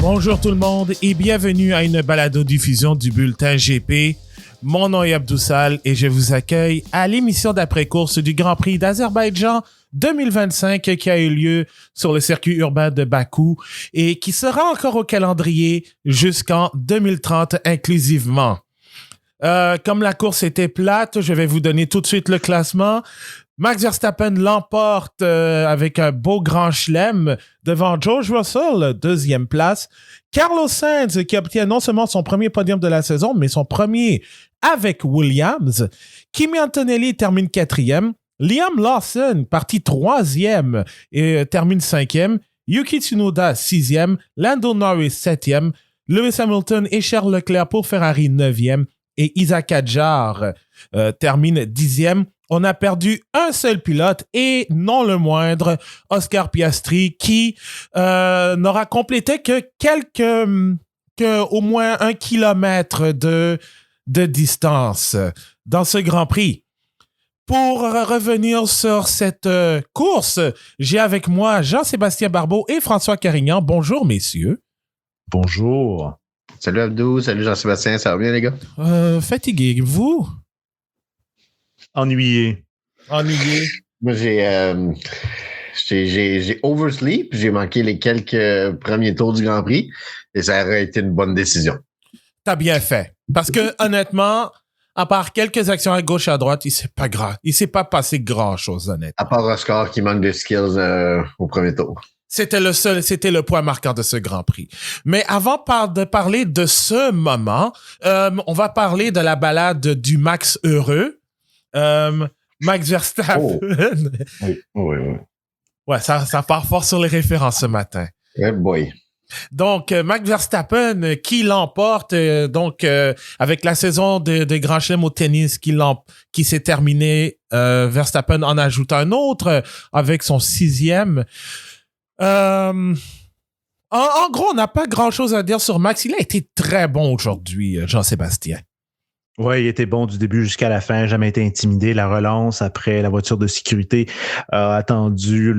Bonjour tout le monde et bienvenue à une balado-diffusion du bulletin GP. Mon nom est Abdoussal et je vous accueille à l'émission d'après-course du Grand Prix d'Azerbaïdjan 2025 qui a eu lieu sur le circuit urbain de Bakou et qui sera encore au calendrier jusqu'en 2030 inclusivement. Comme la course était plate, je vais vous donner tout de suite le classement. Max Verstappen l'emporte avec un beau grand chelem devant George Russell, deuxième place. Carlos Sainz qui obtient non seulement son premier podium de la saison, mais son premier avec Williams. Kimi Antonelli termine quatrième. Liam Lawson, parti troisième et termine cinquième. Yuki Tsunoda, sixième. Lando Norris, septième. Lewis Hamilton et Charles Leclerc pour Ferrari, neuvième. Et Isaac Hadjar termine dixième. On a perdu un seul pilote et non le moindre, Oscar Piastri, qui n'aura complété que au moins 1 kilomètre de distance dans ce Grand Prix. Pour revenir sur cette course, j'ai avec moi Jean-Sébastien Barbeau et François Carignan. Bonjour, messieurs. Bonjour. Salut Abdou, salut Jean-Sébastien, ça va bien les gars? Fatigué, vous? Ennuyé. Moi, j'ai oversleep, j'ai manqué les quelques premiers tours du Grand Prix et ça aurait été une bonne décision. T'as bien fait. Parce que, honnêtement, à part quelques actions à gauche et à droite, il s'est pas passé grand-chose, honnêtement. À part Oscar qui manque de skills au premier tour. C'était le point marquant de ce Grand Prix. Mais avant de parler de ce moment, on va parler de la balade du Max heureux. Max Verstappen. Oh. Oui. Ouais, ça part fort sur les références ce matin. Hey boy. Donc, Max Verstappen qui l'emporte avec la saison de Grand Chelem au tennis qui s'est terminée, Verstappen en ajoute un autre avec son 6e. En gros, on n'a pas grand-chose à dire sur Max. Il a été très bon aujourd'hui, Jean-Sébastien. Oui, il était bon du début jusqu'à la fin, jamais été intimidé. La relance après la voiture de sécurité a attendu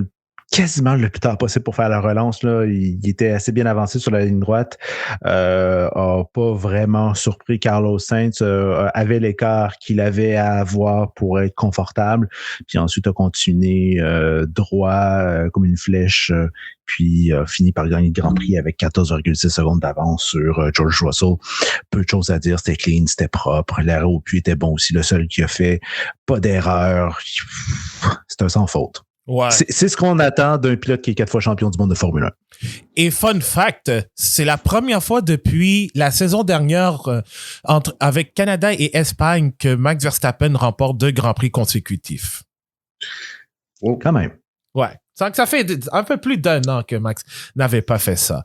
quasiment le plus tard possible pour faire la relance. Là. Il était assez bien avancé sur la ligne droite. A pas vraiment surpris Carlos Sainz. Avait l'écart qu'il avait à avoir pour être confortable. Puis ensuite a continué droit comme une flèche. Puis fini par gagner le Grand Prix avec 14,6 secondes d'avance sur George Russell. Peu de choses à dire, c'était clean, c'était propre. L'arrêt au puits était bon aussi, le seul qui a fait. Pas d'erreur. C'était un sans faute. Ouais. C'est ce qu'on attend d'un pilote qui est 4 fois champion du monde de Formule 1. Et fun fact, c'est la première fois depuis la saison dernière avec Canada et Espagne que Max Verstappen remporte 2 Grands Prix consécutifs. Oh. Quand même. Ouais. Ça fait un peu plus d'1 an que Max n'avait pas fait ça.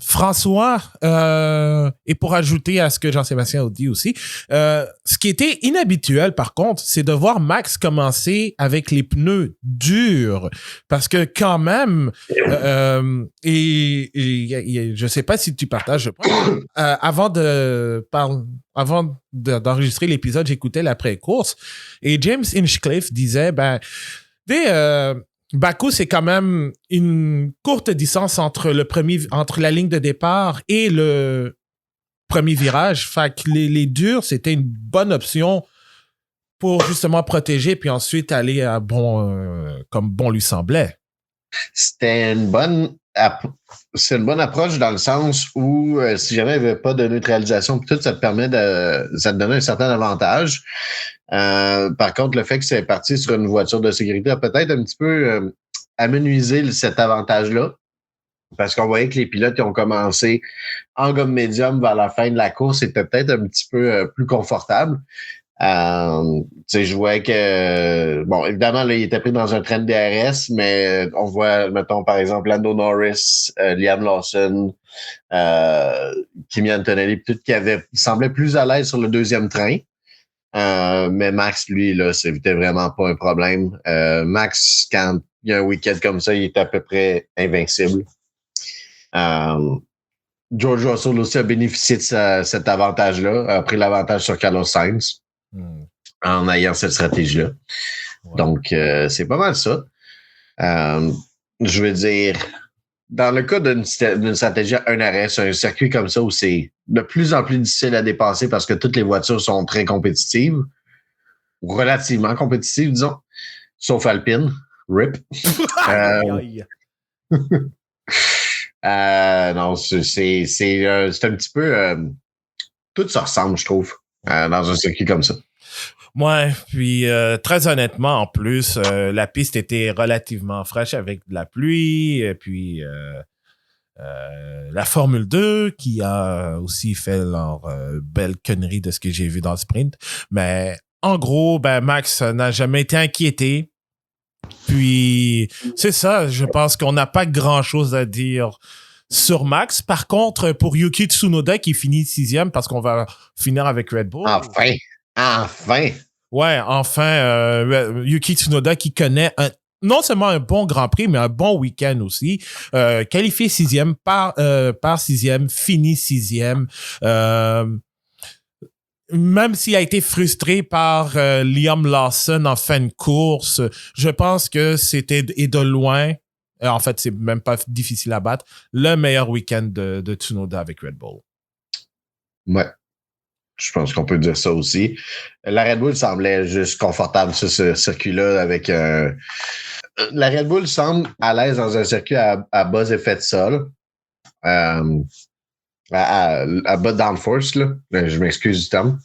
François, et pour ajouter à ce que Jean-Sébastien a dit aussi, ce qui était inhabituel par contre, c'est de voir Max commencer avec les pneus durs. Parce que quand même, et je sais pas si tu partages le point, avant d'enregistrer l'épisode, j'écoutais l'après-course et James Hinchcliffe disait, Bakou, c'est quand même une courte distance entre la ligne de départ et le premier virage. Fait que les durs, c'était une bonne option pour justement protéger puis ensuite aller à comme bon lui semblait. C'est une bonne approche dans le sens où si jamais il n'y avait pas de neutralisation, tout ça te donne un certain avantage. Par contre, le fait que c'est parti sur une voiture de sécurité a peut-être un petit peu amenuisé cet avantage-là. Parce qu'on voyait que les pilotes qui ont commencé en gomme médium vers la fin de la course étaient peut-être un petit peu plus confortables. Je voyais que, bon, évidemment, là, il était pris dans un train de DRS, mais on voit, mettons, par exemple, Lando Norris, Liam Lawson, Kimi Antonelli, peut-être qui semblait plus à l'aise sur le deuxième train. Mais Max, lui, là, c'était vraiment pas un problème. Max, quand il y a un week-end comme ça, il est à peu près invincible. George Russell aussi a bénéficié de cet avantage-là, a pris l'avantage sur Carlos Sainz en ayant cette stratégie-là. Ouais. Donc, c'est pas mal ça. Je veux dire, dans le cas d'une stratégie à un arrêt, c'est un circuit comme ça où c'est de plus en plus difficile à dépasser parce que toutes les voitures sont très compétitives, ou relativement compétitives, disons, sauf Alpine. RIP. Non, c'est un petit peu... tout se ressemble, je trouve, dans un circuit comme ça. Ouais, puis très honnêtement, en plus, la piste était relativement fraîche avec de la pluie, et puis la Formule 2 qui a aussi fait leur belle connerie de ce que j'ai vu dans le sprint. Mais en gros, ben Max n'a jamais été inquiété. Puis c'est ça, je pense qu'on n'a pas grand-chose à dire sur Max. Par contre, pour Yuki Tsunoda qui finit 6e, parce qu'on va finir avec Red Bull. Enfin! Ouais, enfin, Yuki Tsunoda qui connaît non seulement un bon Grand Prix, mais un bon week-end aussi. Qualifié 6e, par 6e, fini 6e. Même s'il a été frustré par Liam Lawson en fin de course, je pense que c'était, et de loin, en fait, c'est même pas difficile à battre, le meilleur week-end de Tsunoda avec Red Bull. Ouais. Je pense qu'on peut dire ça aussi. La Red Bull semblait juste confortable sur ce circuit-là avec... la Red Bull semble à l'aise dans un circuit à bas effet de sol. À bas downforce, là. Je m'excuse du terme.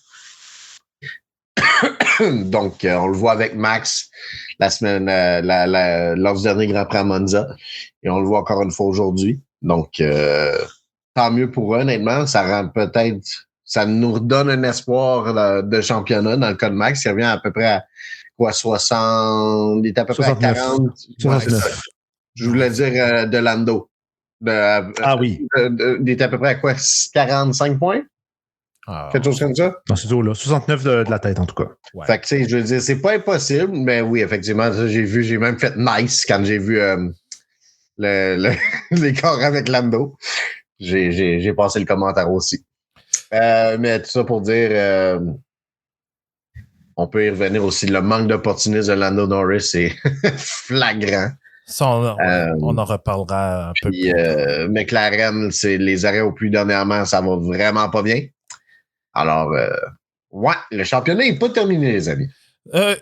Donc, on le voit avec Max la semaine, lors du dernier Grand Prix à Monza. Et on le voit encore une fois aujourd'hui. Donc, tant mieux pour eux, honnêtement. Ça rend peut-être... Ça nous redonne un espoir de championnat dans le cas de Max. Il revient à peu près à quoi, 60... Il est à peu 69. près à 40. 69. Je voulais dire de Lando. Oui. Il est à peu près à quoi, 45 points? Quelque chose comme ça? Dans ces eaux-là. 69 de la tête, en tout cas. Ouais. Fait que, tu sais, je veux dire, c'est pas impossible, mais oui, effectivement, ça, j'ai même fait nice quand j'ai vu l'écart avec Lando. J'ai passé le commentaire aussi. Mais tout ça pour dire, on peut y revenir aussi. Le manque d'opportunisme de Lando Norris est flagrant. Ça, on en reparlera un peu plus tard. McLaren, c'est les arrêts au plus dernièrement, ça va vraiment pas bien. Alors, ouais, le championnat n'est pas terminé, les amis.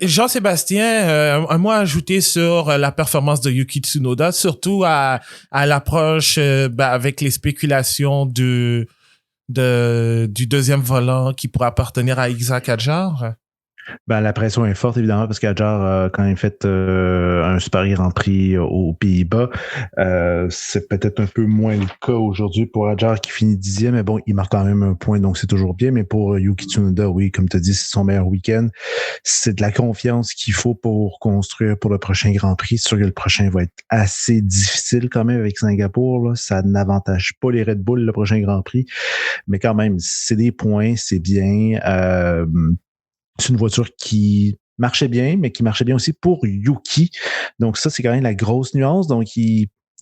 Jean-Sébastien, un mot à ajouter sur la performance de Yuki Tsunoda, surtout à l'approche avec les spéculations du deuxième volant qui pourrait appartenir à Isaac Hadjar? Ben, la pression est forte, évidemment, parce qu'Hadjar a quand même fait un super Grand Prix aux Pays-Bas. C'est peut-être un peu moins le cas aujourd'hui pour Hadjar qui finit 10e, mais bon, il marque quand même un point, donc c'est toujours bien. Mais pour Yuki Tsunoda, oui, comme tu as dit, c'est son meilleur week-end. C'est de la confiance qu'il faut pour construire pour le prochain Grand Prix. C'est sûr que le prochain va être assez difficile quand même avec Singapour, là. Ça n'avantage pas les Red Bull, le prochain Grand Prix. Mais quand même, c'est des points, c'est bien. C'est une voiture qui marchait bien, mais qui marchait bien aussi pour Yuki. Donc ça, c'est quand même la grosse nuance. Donc,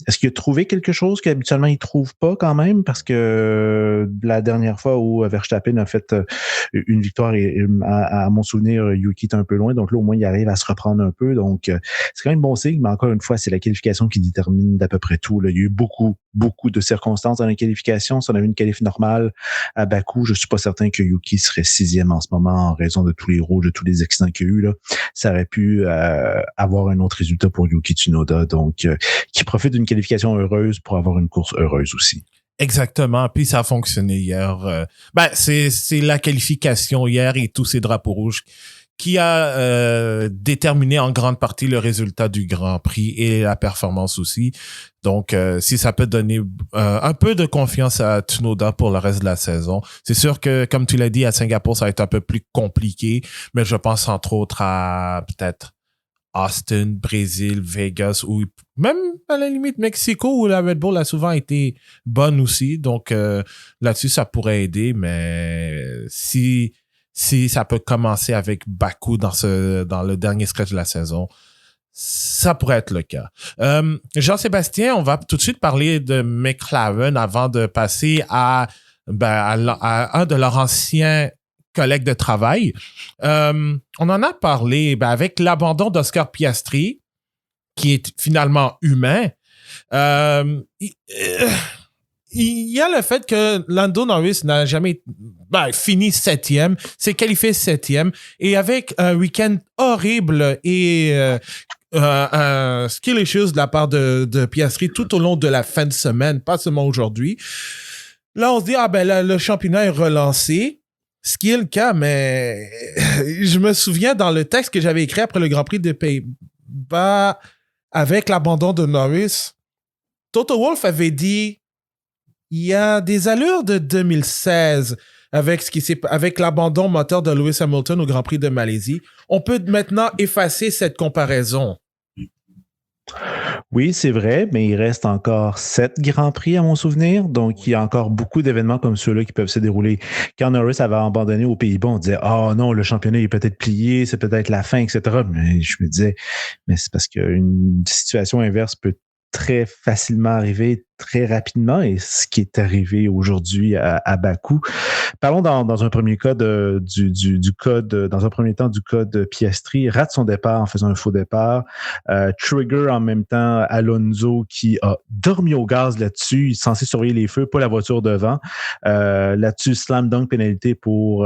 est-ce qu'il a trouvé quelque chose qu'habituellement il trouve pas quand même? Parce que la dernière fois où Verstappen a fait une victoire, et à mon souvenir, Yuki est un peu loin. Donc là, au moins, il arrive à se reprendre un peu. Donc, c'est quand même bon signe. Mais encore une fois, c'est la qualification qui détermine d'à peu près tout. Là. Il y a eu beaucoup de circonstances dans la qualification. Si on avait une qualif normale à Bakou, je suis pas certain que Yuki serait 6e en ce moment en raison de tous les rouges, de tous les accidents qu'il y a eu. Là. Ça aurait pu avoir un autre résultat pour Yuki Tsunoda. Donc, qui profite d'une qualification heureuse pour avoir une course heureuse aussi. Exactement. Puis ça a fonctionné hier. C'est la qualification hier et tous ces drapeaux rouges qui a déterminé en grande partie le résultat du Grand Prix et la performance aussi. Donc, si ça peut donner un peu de confiance à Tsunoda pour le reste de la saison. C'est sûr que, comme tu l'as dit, à Singapour, ça va être un peu plus compliqué, mais je pense entre autres à peut-être Austin, Brésil, Vegas, ou même à la limite Mexico, où la Red Bull a souvent été bonne aussi. Donc, là-dessus, ça pourrait aider, mais si ça peut commencer avec Bakou dans le dernier stretch de la saison, ça pourrait être le cas. Jean-Sébastien, on va tout de suite parler de McLaren avant de passer à un de leurs anciens collègues de travail. On en a parlé avec l'abandon d'Oscar Piastri, qui est finalement humain. Il y a le fait que Lando Norris n'a jamais fini 7e, s'est qualifié 7e, et avec un week-end horrible et un skill issues de la part de Piastri tout au long de la fin de semaine, pas seulement aujourd'hui. Là, on se dit, là, le championnat est relancé. Ce qui est le cas, mais je me souviens dans le texte que j'avais écrit après le Grand Prix des Pays-Bas avec l'abandon de Norris, Toto Wolff avait dit il y a des allures de 2016 avec l'abandon moteur de Lewis Hamilton au Grand Prix de Malaisie. On peut maintenant effacer cette comparaison. Oui, c'est vrai, mais il reste encore 7 Grands Prix à mon souvenir. Donc, il y a encore beaucoup d'événements comme ceux-là qui peuvent se dérouler. Quand Norris avait abandonné aux Pays-Bas, on disait « Ah non, le championnat est peut-être plié, c'est peut-être la fin, etc. » Mais je me disais « Mais c'est parce qu'une situation inverse peut très facilement arriver très rapidement et ce qui est arrivé aujourd'hui à Bakou. » Parlons dans un premier cas dans un premier temps du cas de Piastri, rate son départ en faisant un faux départ. Trigger en même temps Alonso qui a dormi au gaz là-dessus, il est censé surveiller les feux, pas la voiture devant. Là-dessus, slam dunk pénalité pour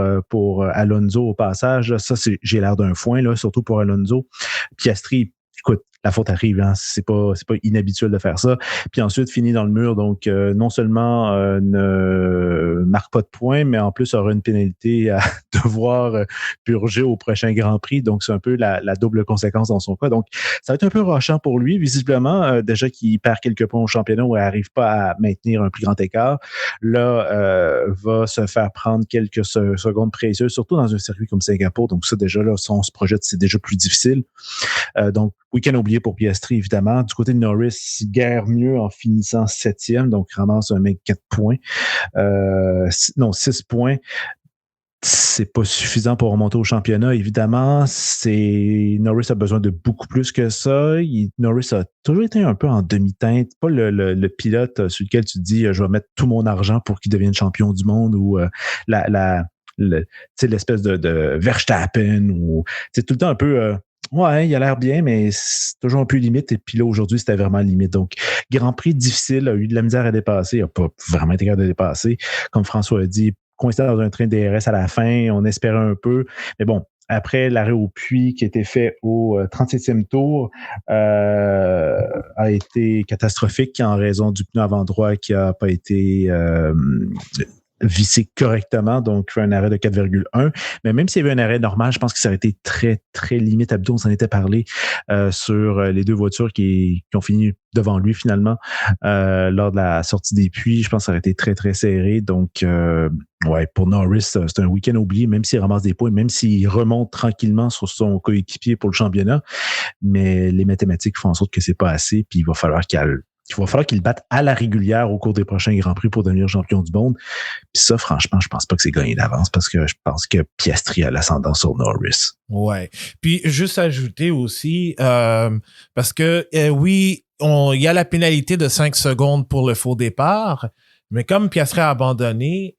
Alonso au passage. Ça, j'ai l'air d'un foin, là, surtout pour Alonso. Piastri, écoute, la faute arrive, hein. C'est pas inhabituel de faire ça. Puis ensuite, finit dans le mur, donc non seulement ne marque pas de points, mais en plus aura une pénalité à devoir purger au prochain Grand Prix. Donc, c'est un peu la double conséquence dans son cas. Donc, ça va être un peu rushant pour lui, visiblement. Déjà qu'il perd quelques points au championnat où il n'arrive pas à maintenir un plus grand écart. Là, va se faire prendre quelques secondes précieuses, surtout dans un circuit comme Singapour. Donc, ça, déjà, là, si on se projette, c'est déjà plus difficile. Donc, week-end oublié pour Piastri, évidemment. Du côté de Norris, il guère mieux en finissant 7e, donc ramasse un mec 4 points. 6 points. C'est pas suffisant pour remonter au championnat, évidemment. Norris a besoin de beaucoup plus que ça. Norris a toujours été un peu en demi-teinte. Pas le pilote sur lequel tu te dis je vais mettre tout mon argent pour qu'il devienne champion du monde ou l'espèce de Verstappen ou tout le temps un peu ouais, il a l'air bien, mais c'est toujours un peu limite. Et puis là, aujourd'hui, c'était vraiment limite. Donc, Grand Prix difficile, a eu de la misère à dépasser. Il n'a pas vraiment été capable de dépasser. Comme François a dit, coincé dans un train DRS à la fin, on espérait un peu. Mais bon, après l'arrêt au puits qui a été fait au 37e tour a été catastrophique en raison du pneu avant droit qui n'a pas été vissé correctement, donc un arrêt de 4,1. Mais même s'il y avait un arrêt normal, je pense que ça aurait été très, très limite. Abdou, on s'en était parlé sur les deux voitures qui ont fini devant lui finalement lors de la sortie des puits. Je pense que ça aurait été très, très serré. Donc, ouais, pour Norris, c'est un week-end oublié, même s'il ramasse des points, même s'il remonte tranquillement sur son coéquipier pour le championnat. Mais les mathématiques font en sorte que c'est pas assez, puis il va falloir qu'il batte à la régulière au cours des prochains Grands Prix pour devenir champion du monde. Puis ça, franchement, je pense pas que c'est gagné d'avance parce que je pense que Piastri a l'ascendant sur Norris. Ouais. Puis juste ajouter aussi, parce que oui, il y a la pénalité de 5 secondes pour le faux départ, mais comme Piastri a abandonné...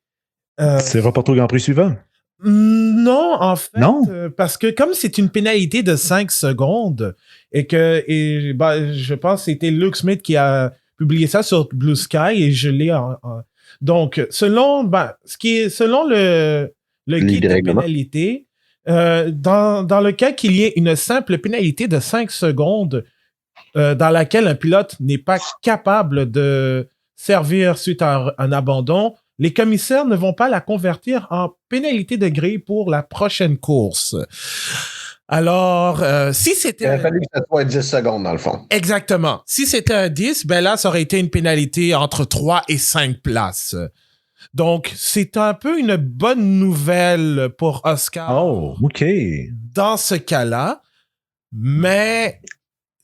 c'est reporté au Grand Prix suivant? Non, en fait, non? Parce que comme c'est une pénalité de 5 secondes je pense que c'était Luke Smith qui a publié ça sur Blue Sky et je l'ai donc selon le guide de pénalité, dans le cas qu'il y ait une simple pénalité de 5 secondes dans laquelle un pilote n'est pas capable de servir suite à un abandon, les commissaires ne vont pas la convertir en pénalité de grille pour la prochaine course. Alors, si c'était... Il aurait fallu que ça soit 10 secondes, dans le fond. Exactement. Si c'était un 10, ben là, ça aurait été une pénalité entre 3 et 5 places. Donc, c'est un peu une bonne nouvelle pour Oscar. Oh, OK. Dans ce cas-là, mais...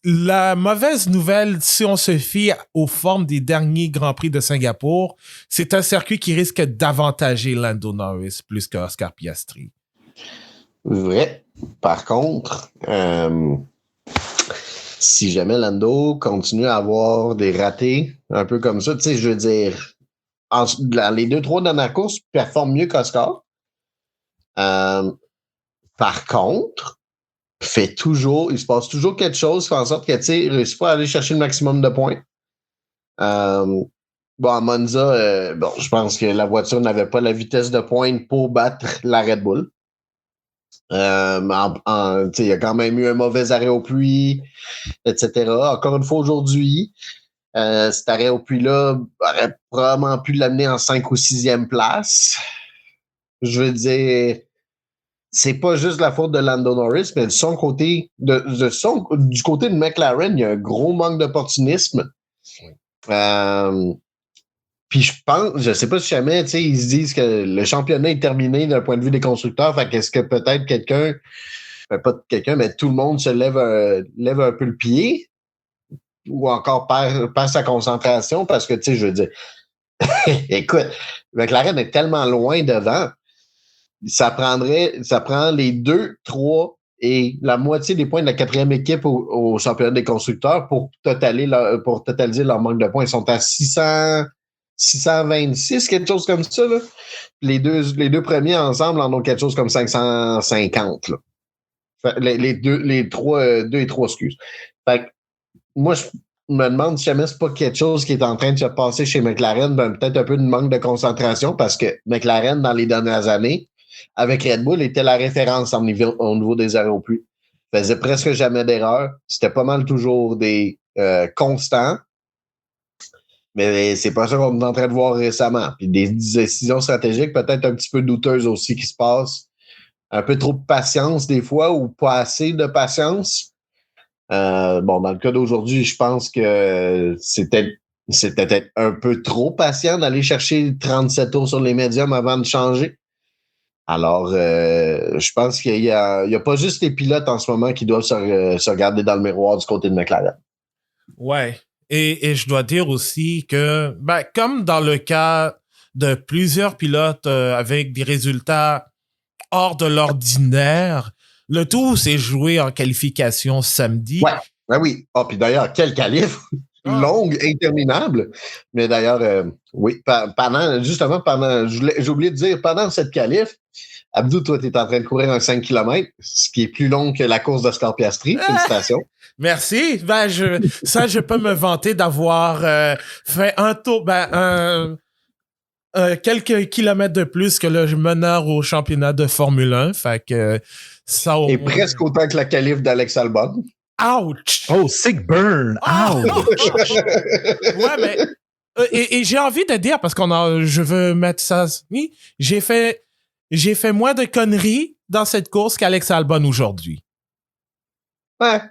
La mauvaise nouvelle, si on se fie aux formes des derniers Grands Prix de Singapour, c'est un circuit qui risque d'avantager Lando Norris plus que Oscar Piastri. Vrai. Par contre, si jamais Lando continue à avoir des ratés un peu comme ça, tu sais, je veux dire, les 2-3 dernières courses performent mieux qu'Oscar. Par contre, il se passe toujours quelque chose qui fait en sorte que, tu sais, il réussit pas à aller chercher le maximum de points. À Monza, je pense que la voiture n'avait pas la vitesse de pointe pour battre la Red Bull. Il y a quand même eu un mauvais arrêt au puits, etc. Encore une fois, aujourd'hui, cet arrêt au puits-là aurait probablement pu l'amener en 5 ou 6e place. Je veux dire, c'est pas juste la faute de Lando Norris, mais de son côté, du côté de McLaren, il y a un gros manque d'opportunisme. Oui. Puis je sais pas si jamais, ils se disent que le championnat est terminé d'un point de vue des constructeurs. Fait qu'est-ce que peut-être mais tout le monde se lève un peu le pied ou encore perd sa concentration parce que, je veux dire, écoute, McLaren est tellement loin devant, ça prend les 2, 3 et la moitié des points de la 4e équipe au championnat des constructeurs pour totaliser leur manque de points. Ils sont à 626, quelque chose comme ça. Là. Les deux premiers ensemble en ont quelque chose comme 550. Là. Les deux et trois, excuse. Fait que, moi, je me demande si jamais c'est pas quelque chose qui est en train de se passer chez McLaren, peut-être un peu de manque de concentration parce que McLaren, dans les dernières années, avec Red Bull, était la référence au niveau des arrêts au puits. Faisait presque jamais d'erreurs. C'était pas mal toujours des constants. Mais c'est pas ça qu'on est en train de voir récemment. Puis des décisions stratégiques peut-être un petit peu douteuses aussi qui se passent. Un peu trop de patience des fois ou pas assez de patience. Dans le cas d'aujourd'hui, je pense que c'était peut-être un peu trop patient d'aller chercher 37 tours sur les médiums avant de changer. Alors, je pense qu'il y a pas juste les pilotes en ce moment qui doivent se regarder dans le miroir du côté de McLaren. Ouais. Et je dois dire aussi que, comme dans le cas de plusieurs pilotes avec des résultats hors de l'ordinaire, le tout s'est joué en qualification samedi. Ouais, oui. Puis d'ailleurs, quel qualif! Longue, interminable. Mais d'ailleurs, oui, j'ai oublié de dire, pendant cette qualif, Abdou, toi, tu es en train de courir un 5 km, ce qui est plus long que la course d'Oscar Piastri. Félicitations. Merci. Je peux me vanter d'avoir fait un tour, quelques kilomètres de plus que le meneur au championnat de Formule 1. Fait que ça Et presque autant que la qualif d'Alex Albon. Ouch! Oh, sick burn! Ouch! Ouais, mais et j'ai envie de dire parce je veux mettre ça. Oui, j'ai fait moins de conneries dans cette course qu'Alex Albon aujourd'hui. Ouais.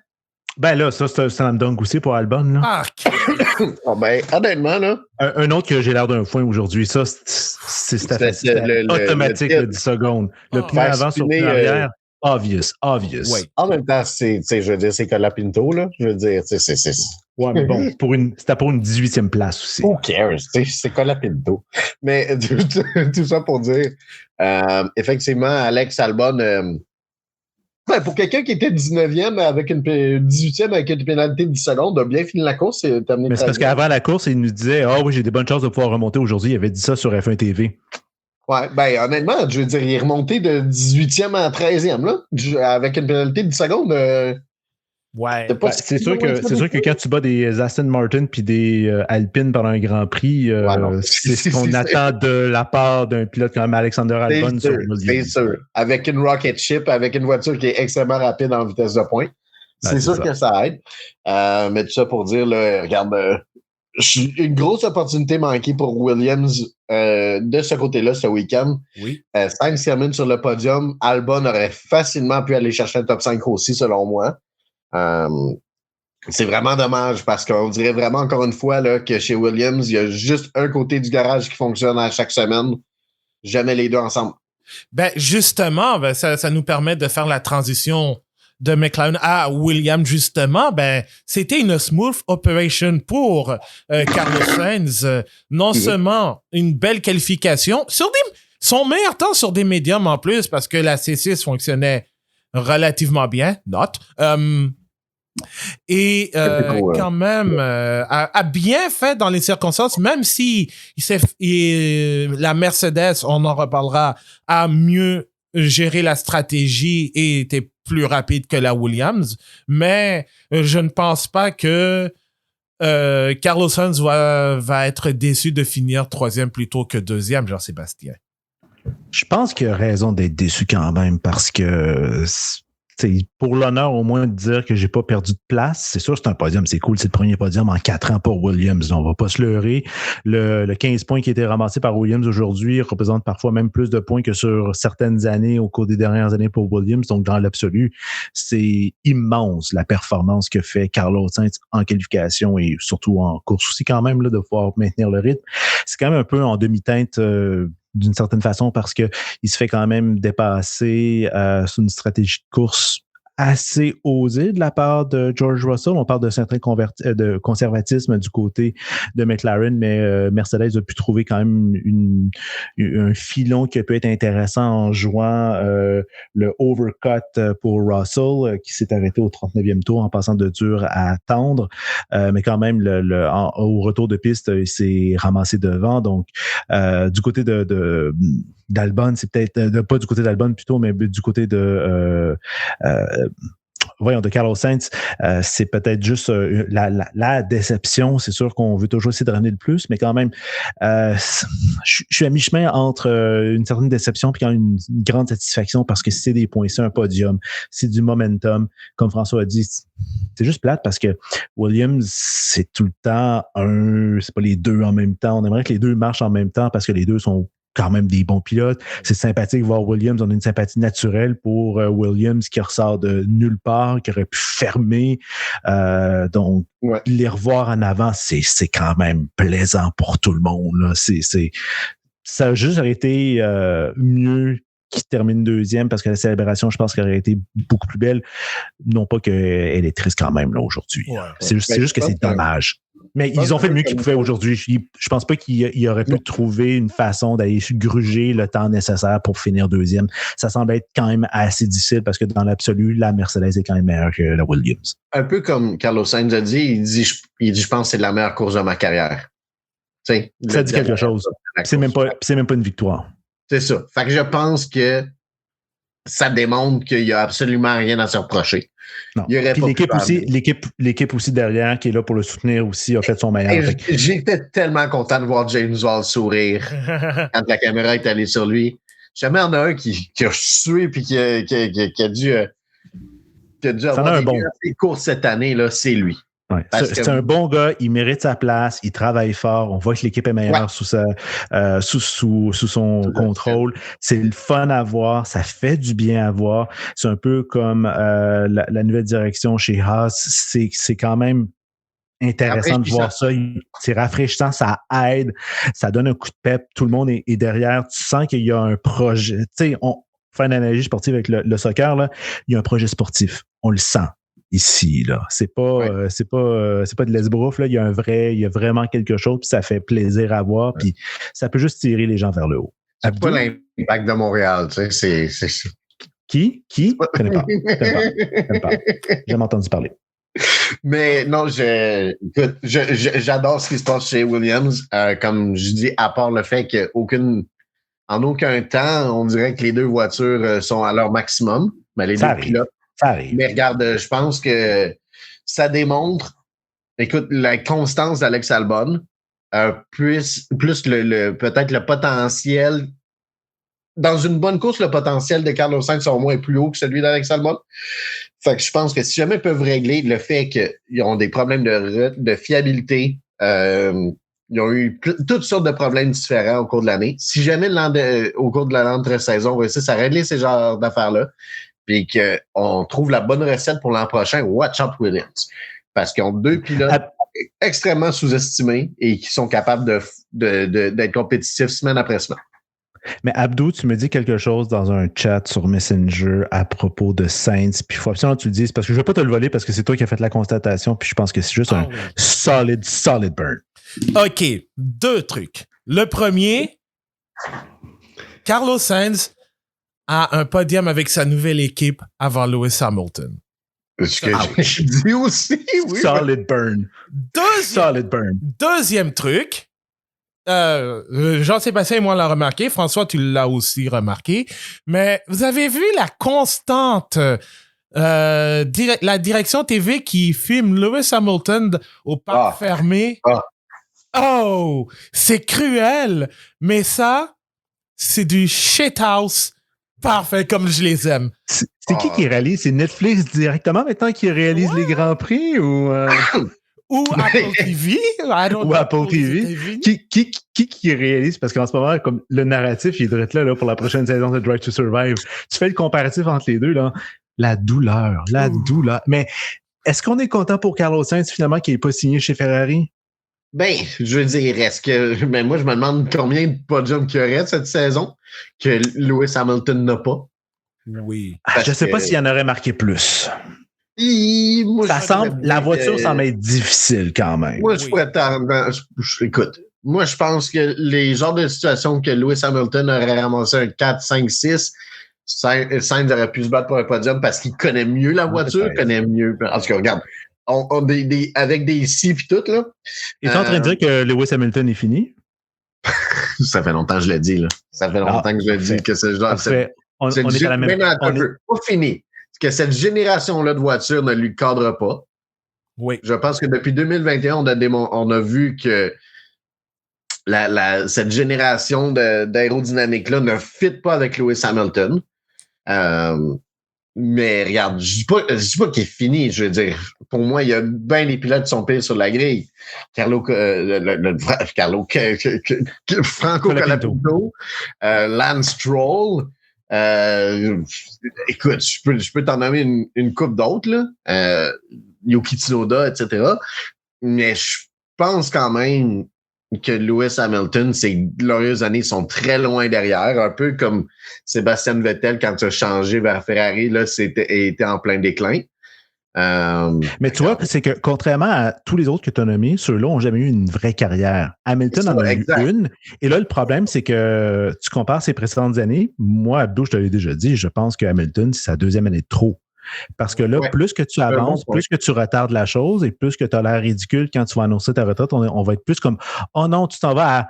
Là, ça, c'est un slam dunk aussi pour Albon. Là. Honnêtement, là. Un autre que j'ai l'air d'un foin aujourd'hui, ça, c'est statistique automatique de 10 secondes. Le pneu avant sur le pneu arrière, obvious. Ouais. En même temps, je veux dire, c'est Colapinto, là. Je veux dire, c'est. Ouais, mais bon, c'était pour une 18e place aussi. Who cares? C'est Colapinto. Mais tout ça pour dire, effectivement, Alex Albon. Pour quelqu'un qui était 19e avec une 18e avec une pénalité de 10 secondes, a bien fini la course et terminé. Mais c'est parce qu'avant la course, il nous disait oui, j'ai des bonnes chances de pouvoir remonter aujourd'hui. Il avait dit ça sur F1 TV. Ouais, honnêtement, je veux dire, il est remonté de 18e à 13e, là, avec une pénalité de 10 secondes. Ouais. C'est sûr que quand tu bats des Aston Martin puis des Alpine pendant un Grand Prix, c'est ce qu'on attend de la part d'un pilote comme Alexander Albon. C'est sûr. Avec une rocket ship, avec une voiture qui est extrêmement rapide en vitesse de pointe. C'est sûr que ça aide. Mais tout ça pour dire, là, regarde, une grosse opportunité manquée pour Williams de ce côté-là ce week-end. Oui. Sainz termine sur le podium. Albon aurait facilement pu aller chercher un top 5 aussi, selon moi. C'est vraiment dommage parce qu'on dirait vraiment encore une fois là, que chez Williams, il y a juste un côté du garage qui fonctionne à chaque semaine, jamais les deux ensemble. Justement, ça nous permet de faire la transition de McLaren à Williams, justement. C'était une smooth operation pour Carlos Sainz. Non seulement une belle qualification, son meilleur temps sur des médiums en plus, parce que la C6 fonctionnait relativement bien, et quand même a bien fait dans les circonstances, même si la Mercedes, on en reparlera, a mieux géré la stratégie et était plus rapide que la Williams, mais je ne pense pas que Carlos Sainz va être déçu de finir 3e plutôt que 2e, Jean-Sébastien. Je pense qu'il a raison d'être déçu quand même parce que pour l'honneur au moins de dire que j'ai pas perdu de place, c'est sûr c'est un podium, c'est cool, c'est le premier podium en 4 ans pour Williams. On va pas se leurrer. Le 15 points qui a été ramassé par Williams aujourd'hui représente parfois même plus de points que sur certaines années au cours des dernières années pour Williams. Donc dans l'absolu, c'est immense la performance que fait Carlos Sainz en qualification et surtout en course aussi quand même là, de pouvoir maintenir le rythme. C'est quand même un peu en demi-teinte d'une certaine façon parce que il se fait quand même dépasser sur une stratégie de course assez osée de la part de George Russell. On parle de certain de conservatisme du côté de McLaren, mais Mercedes a pu trouver quand même un filon qui peut être intéressant en jouant le overcut pour Russell qui s'est arrêté au 39e tour en passant de dur à tendre. Mais quand même, au retour de piste, il s'est ramassé devant. Donc, du côté d'Albon, c'est peut-être pas du côté d'Albon plutôt, mais du côté de Carlos Sainz, c'est peut-être juste la déception. C'est sûr qu'on veut toujours essayer de ramener le plus, mais quand même, je suis à mi-chemin entre une certaine déception et quand même une grande satisfaction parce que c'est des points, c'est un podium, c'est du momentum. Comme François a dit, c'est juste plate parce que Williams, c'est tout le temps c'est pas les deux en même temps. On aimerait que les deux marchent en même temps parce que les deux sont quand même des bons pilotes. C'est sympathique de voir Williams. On a une sympathie naturelle pour Williams qui ressort de nulle part, qui aurait pu fermer. Donc, les revoir en avant, c'est quand même plaisant pour tout le monde. Là. Ça a juste été mieux qui termine 2e parce que la célébration, je pense qu'elle aurait été beaucoup plus belle. Non pas qu'elle est triste quand même là aujourd'hui. Ouais. C'est juste que c'est dommage. Mais ils ont fait le mieux qu'ils pouvaient aujourd'hui. Je pense pas qu'il aurait pu trouver une façon d'aller gruger le temps nécessaire pour finir 2e. Ça semble être quand même assez difficile parce que dans l'absolu, la Mercedes est quand même meilleure que la Williams. Un peu comme Carlos Sainz a dit, il dit je pense que c'est la meilleure course de ma carrière. T'sais, ça dit quelque chose. C'est même pas une victoire. C'est ça. Fait que je pense que ça démontre qu'il n'y a absolument rien à se reprocher. Non. Puis l'équipe aussi derrière qui est là pour le soutenir aussi a fait son meilleur. J'étais tellement content de voir James Wall sourire quand la caméra est allée sur lui. Jamais il y en a un qui a sué et qui a dû avoir des courses cette année, là, c'est lui. Ouais. C'est un bon gars, il mérite sa place, il travaille fort, on voit que l'équipe est meilleure sous son contrôle. C'est le fun à voir, ça fait du bien à voir. C'est un peu comme la nouvelle direction chez Haas, c'est quand même intéressant de voir ça. C'est rafraîchissant, ça aide, ça donne un coup de pep, tout le monde est derrière, tu sens qu'il y a un projet. Tu sais, on fait une analogie sportive avec le soccer, là, il y a un projet sportif, on le sent. Ici, là. C'est pas de l'esbrouf, là. Il y a vraiment quelque chose, puis ça fait plaisir à voir, puis ça peut juste tirer les gens vers le haut. C'est pas l'Impact de Montréal, tu sais, c'est... Qui? Je connais pas. J'ai jamais entendu parler. Mais non, j'adore ce qui se passe chez Williams. Comme je dis, à part le fait en aucun temps, on dirait que les deux voitures sont à leur maximum. Mais les deux pilotes. Mais regarde, je pense que ça démontre, écoute, la constance d'Alex Albon, plus peut-être le potentiel. Dans une bonne course, le potentiel de Carlos Sainz au moins est plus haut que celui d'Alex Albon. Fait que je pense que si jamais ils peuvent régler le fait qu'ils ont des problèmes de fiabilité, ils ont eu toutes sortes de problèmes différents au cours de l'année. Si jamais au cours de l'entre-saison, on réussit à régler ces genres d'affaires-là, puis qu'on trouve la bonne recette pour l'an prochain, watch out Williams. Parce qu'ils ont deux pilotes extrêmement sous-estimés et qui sont capables d'être compétitifs semaine après semaine. Mais Abdou, tu me dis quelque chose dans un chat sur Messenger à propos de Sainz, puis il faut absolument que tu le dises, parce que je ne vais pas te le voler, parce que c'est toi qui as fait la constatation, puis je pense que c'est juste un solid burn. OK, 2 trucs. Le premier, Carlos Sainz a un podium avec sa nouvelle équipe avant Lewis Hamilton. Ce que j'ai dit aussi, oui. Solid burn. Deuxième truc, Jean-Sébastien et moi l'avons remarqué, François, tu l'as aussi remarqué, mais vous avez vu la constante La direction TV qui filme Lewis Hamilton au parc fermé. Oh, c'est cruel, mais ça, c'est du shithouse parfait comme je les aime. C'est qui réalise? C'est Netflix directement maintenant qui réalise les Grands Prix ou ou Apple TV? Ou Apple TV. Qui réalise? Parce qu'en ce moment, comme le narratif, il est là pour la prochaine saison de Drive to Survive. Tu fais le comparatif entre les deux, là. La douleur. Mais est-ce qu'on est content pour Carlos Sainz, finalement, qui n'est pas signé chez Ferrari? Ben, je veux dire, mais moi, je me demande combien de podiums qu'il y aurait cette saison que Lewis Hamilton n'a pas. Oui. Je ne sais pas s'il y en aurait marqué plus. La voiture semble être difficile quand même. Moi, je pourrais écoute, moi, je pense que les genres de situations que Lewis Hamilton aurait ramassé un 4, 5, 6, Sainz aurait pu se battre pour un podium parce qu'il connaît mieux la voiture, connaît mieux. En tout cas, regarde, avec des si pis tout, là. Es-tu en train de dire que Lewis Hamilton est fini? Ça fait longtemps que je l'ai dit, là. Ça fait longtemps que je l'ai dit que c'est genre. On est à la même. Pas fini. Que cette génération-là de voitures ne lui cadre pas. Oui. Je pense que depuis 2021, on a vu que cette génération d'aérodynamique-là ne fit pas avec Lewis Hamilton. Mais regarde, je dis pas qu'il est fini, je veux dire. Pour moi, il y a bien des pilotes qui sont pires sur la grille. Franco Colapinto, Lance Stroll. Écoute, je peux t'en nommer une couple d'autres, là. Yuki Tsunoda, etc. Mais je pense quand même que Lewis Hamilton, ses glorieuses années sont très loin derrière, un peu comme Sébastien Vettel quand il a changé vers Ferrari, là, était en plein déclin. Mais tu vois, c'est que contrairement à tous les autres que tu as nommés, ceux-là n'ont jamais eu une vraie carrière. Hamilton en a eu une. Et là, le problème, c'est que tu compares ses précédentes années. Moi, Abdou, je te l'ai déjà dit, je pense que Hamilton, c'est sa deuxième année de trop. Parce que là, plus que tu avances, plus que tu retardes la chose et plus que tu as l'air ridicule quand tu vas annoncer ta retraite, on va être plus comme « Oh non, tu t'en vas à...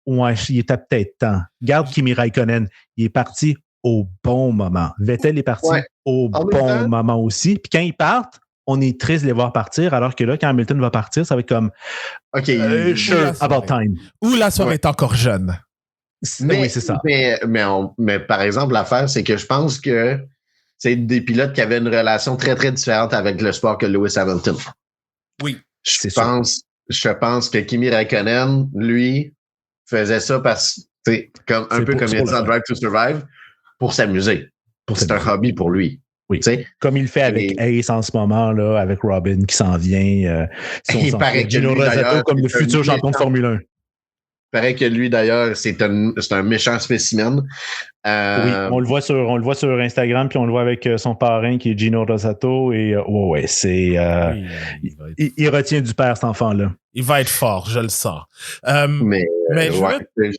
Ouais, il était peut-être temps. » Garde Kimi Raikkonen, il est parti au bon moment. Vettel est parti au bon moment aussi. Puis quand ils partent, on est triste de les voir partir, alors que là, quand Hamilton va partir, ça va être comme OK, sure, about time. Ou la soirée est encore jeune. Oui, c'est ça. Mais par exemple, l'affaire, c'est que je pense que c'est des pilotes qui avaient une relation très, très différente avec le sport que Lewis Hamilton. Oui. Je pense que Kimi Raikkonen, lui, faisait ça parce que, un peu comme il dit dans Drive to Survive, pour s'amuser. C'est un hobby pour lui. Oui. Comme il fait avec Ace en ce moment, là, avec Robin qui s'en vient. Il paraît que Gino Rosato comme le futur champion de Formule 1. Il paraît que lui, d'ailleurs, c'est un méchant spécimen. Oui, on le voit sur Instagram, puis on le voit avec son parrain qui est Gino Rosato. Et c'est. Il retient du père, cet enfant-là. Il va être fort, je le sens. Mais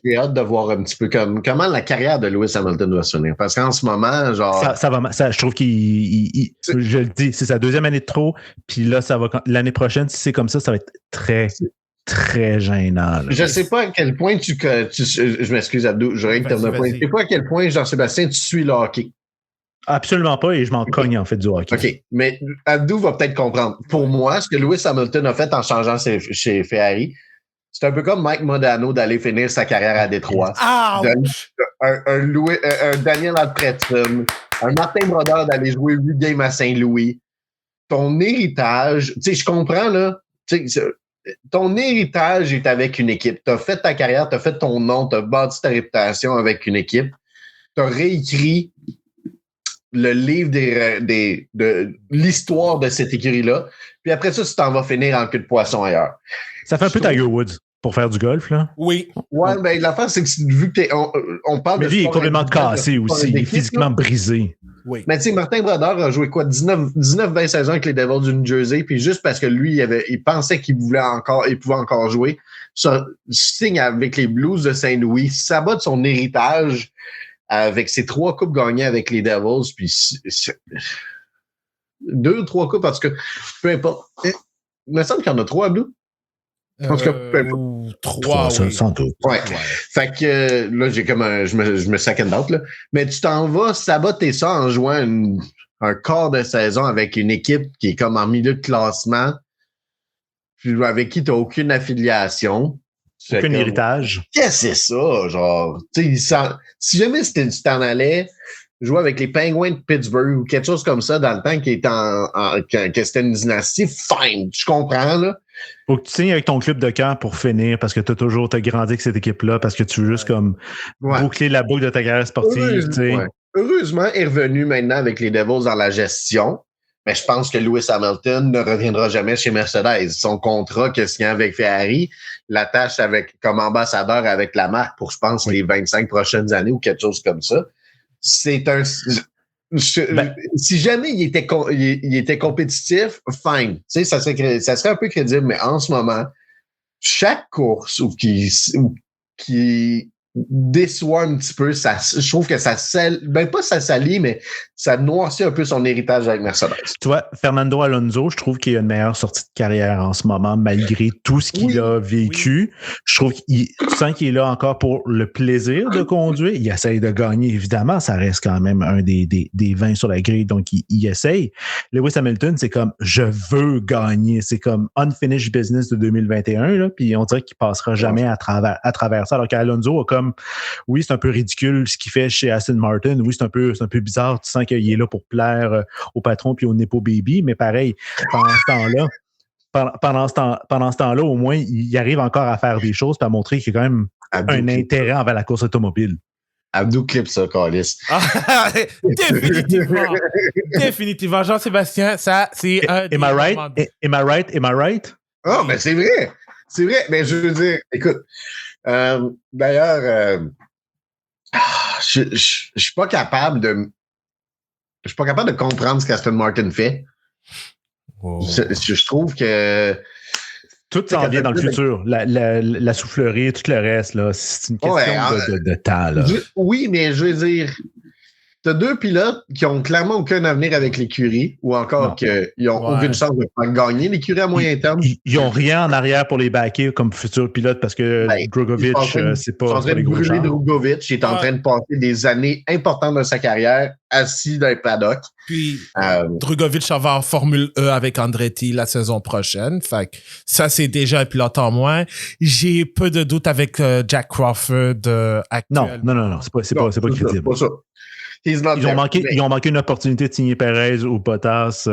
j'ai hâte de voir un petit peu comment la carrière de Lewis Hamilton va se finir. Parce qu'en ce moment, genre. Je trouve je le dis, c'est sa deuxième année de trop. Puis là, l'année prochaine, si c'est comme ça va être très, très gênant. Là. Je sais pas à quel point je m'excuse, Abdou, j'aurais que terminer un point. Je sais pas à quel point, Jean-Sébastien, tu suis le hockey. Absolument pas, et je m'en cogne en fait du hockey. OK, mais Abdou va peut-être comprendre. Pour moi, ce que Lewis Hamilton a fait en changeant chez Ferrari, c'est un peu comme Mike Modano d'aller finir sa carrière à Détroit. Un Daniel Alfredson, un Martin Brodeur d'aller jouer 8 games à Saint-Louis. Ton héritage, tu sais, je comprends, là, tu sais, ton héritage est avec une équipe. Tu as fait ta carrière, tu as fait ton nom, tu as bâti ta réputation avec une équipe. Tu as réécrit le livre de l'histoire de cette écurie-là. Puis après ça, tu t'en vas finir en queue de poisson ailleurs. Ça fait un peu Tiger Woods pour faire du golf, là. Oui. Ouais, ben l'affaire, c'est que vu que on parle mais de. lui, il est complètement cassé aussi. Il est physiquement brisé. Oui. Mais tu sais, Martin Brodeur a joué 19-20 saisons avec les Devils du New Jersey, puis juste parce que lui, il pensait qu'il pouvait encore jouer, signe avec les Blues de Saint-Louis, sabote son héritage avec ses 3 coupes gagnées avec les Devils, puis 2 ou 3 coupes, parce que peu importe. Il me semble qu'il y en a 3, Abdou. En tout cas, peu importe. 3, oui. Sans doute. Ouais. Fait que là, j'ai comme je me second out, là. Mais tu t'en vas saboter ça en jouant un quart de saison avec une équipe qui est comme en milieu de classement, puis avec qui tu n'as aucune affiliation. Aucun héritage. Qu'est-ce que c'est ça? Genre, tu sais, si jamais tu t'en allais jouer avec les Penguins de Pittsburgh ou quelque chose comme ça dans le temps qui était que c'était une dynastie, fine, je comprends, là. Faut que tu signes avec ton club de cœur pour finir parce que t'as grandi avec cette équipe-là, parce que tu veux juste comme boucler la boucle de ta carrière sportive. Heureusement, il est revenu maintenant avec les Devils dans la gestion. Mais je pense que Lewis Hamilton ne reviendra jamais chez Mercedes. Son contrat qu'il a signé avec Ferrari l'attache comme ambassadeur avec la marque pour, je pense, les 25 prochaines années ou quelque chose comme ça. C'est un... si jamais il était compétitif, fine. Tu sais, ça serait un peu crédible, mais en ce moment, chaque course qui déçoit un petit peu, je trouve que ça salit, mais ça noircit un peu son héritage avec Mercedes. Tu vois, Fernando Alonso, je trouve qu'il a une meilleure sortie de carrière en ce moment, malgré tout ce qu'il a vécu. Oui. Je trouve tu sens qu'il est là encore pour le plaisir de conduire. Il essaye de gagner, évidemment. Ça reste quand même un des 20 sur la grille, donc il essaye. Lewis Hamilton, c'est comme, je veux gagner. C'est comme unfinished business de 2021, là, puis on dirait qu'il passera jamais à travers ça. Alors qu'Alonso a comme, oui, c'est un peu ridicule ce qu'il fait chez Aston Martin. Oui, c'est un peu bizarre. Tu sens qu'il est là pour plaire au patron puis au Nepo Baby. Mais pareil, pendant ce temps-là, au moins, il arrive encore à faire des choses puis à montrer qu'il y a quand même un intérêt envers la course automobile. Abdou clip ça, Carlis. Définitivement. Définitivement. Jean-Sébastien, ça, c'est un... Am I right? Oh, mais c'est vrai. C'est vrai. Mais je veux dire, écoute, d'ailleurs, je suis pas capable de comprendre ce qu'Aston Martin fait. Oh. Je trouve que tout s'en vient dans le futur. La soufflerie, tout le reste, là, c'est une question de temps. Là. Oui, mais je veux dire, tu as deux pilotes qui ont clairement aucun avenir avec l'écurie ou encore qu'ils n'ont aucune chance de gagner l'écurie à moyen terme. Ils n'ont rien en arrière pour les backer comme futurs pilotes parce que Drugovich, c'est pas. Ils sont en train de brûler Drugovich. Il est en train de passer des années importantes de sa carrière assis dans les paddocks. Puis Drugovich va en Formule E avec Andretti la saison prochaine. Fait que ça, c'est déjà un pilote en moins. J'ai peu de doutes avec Jack Crawford actuellement. Non. C'est pas crédible. Pas ça. Ils ont manqué une opportunité de signer Perez ou Bottas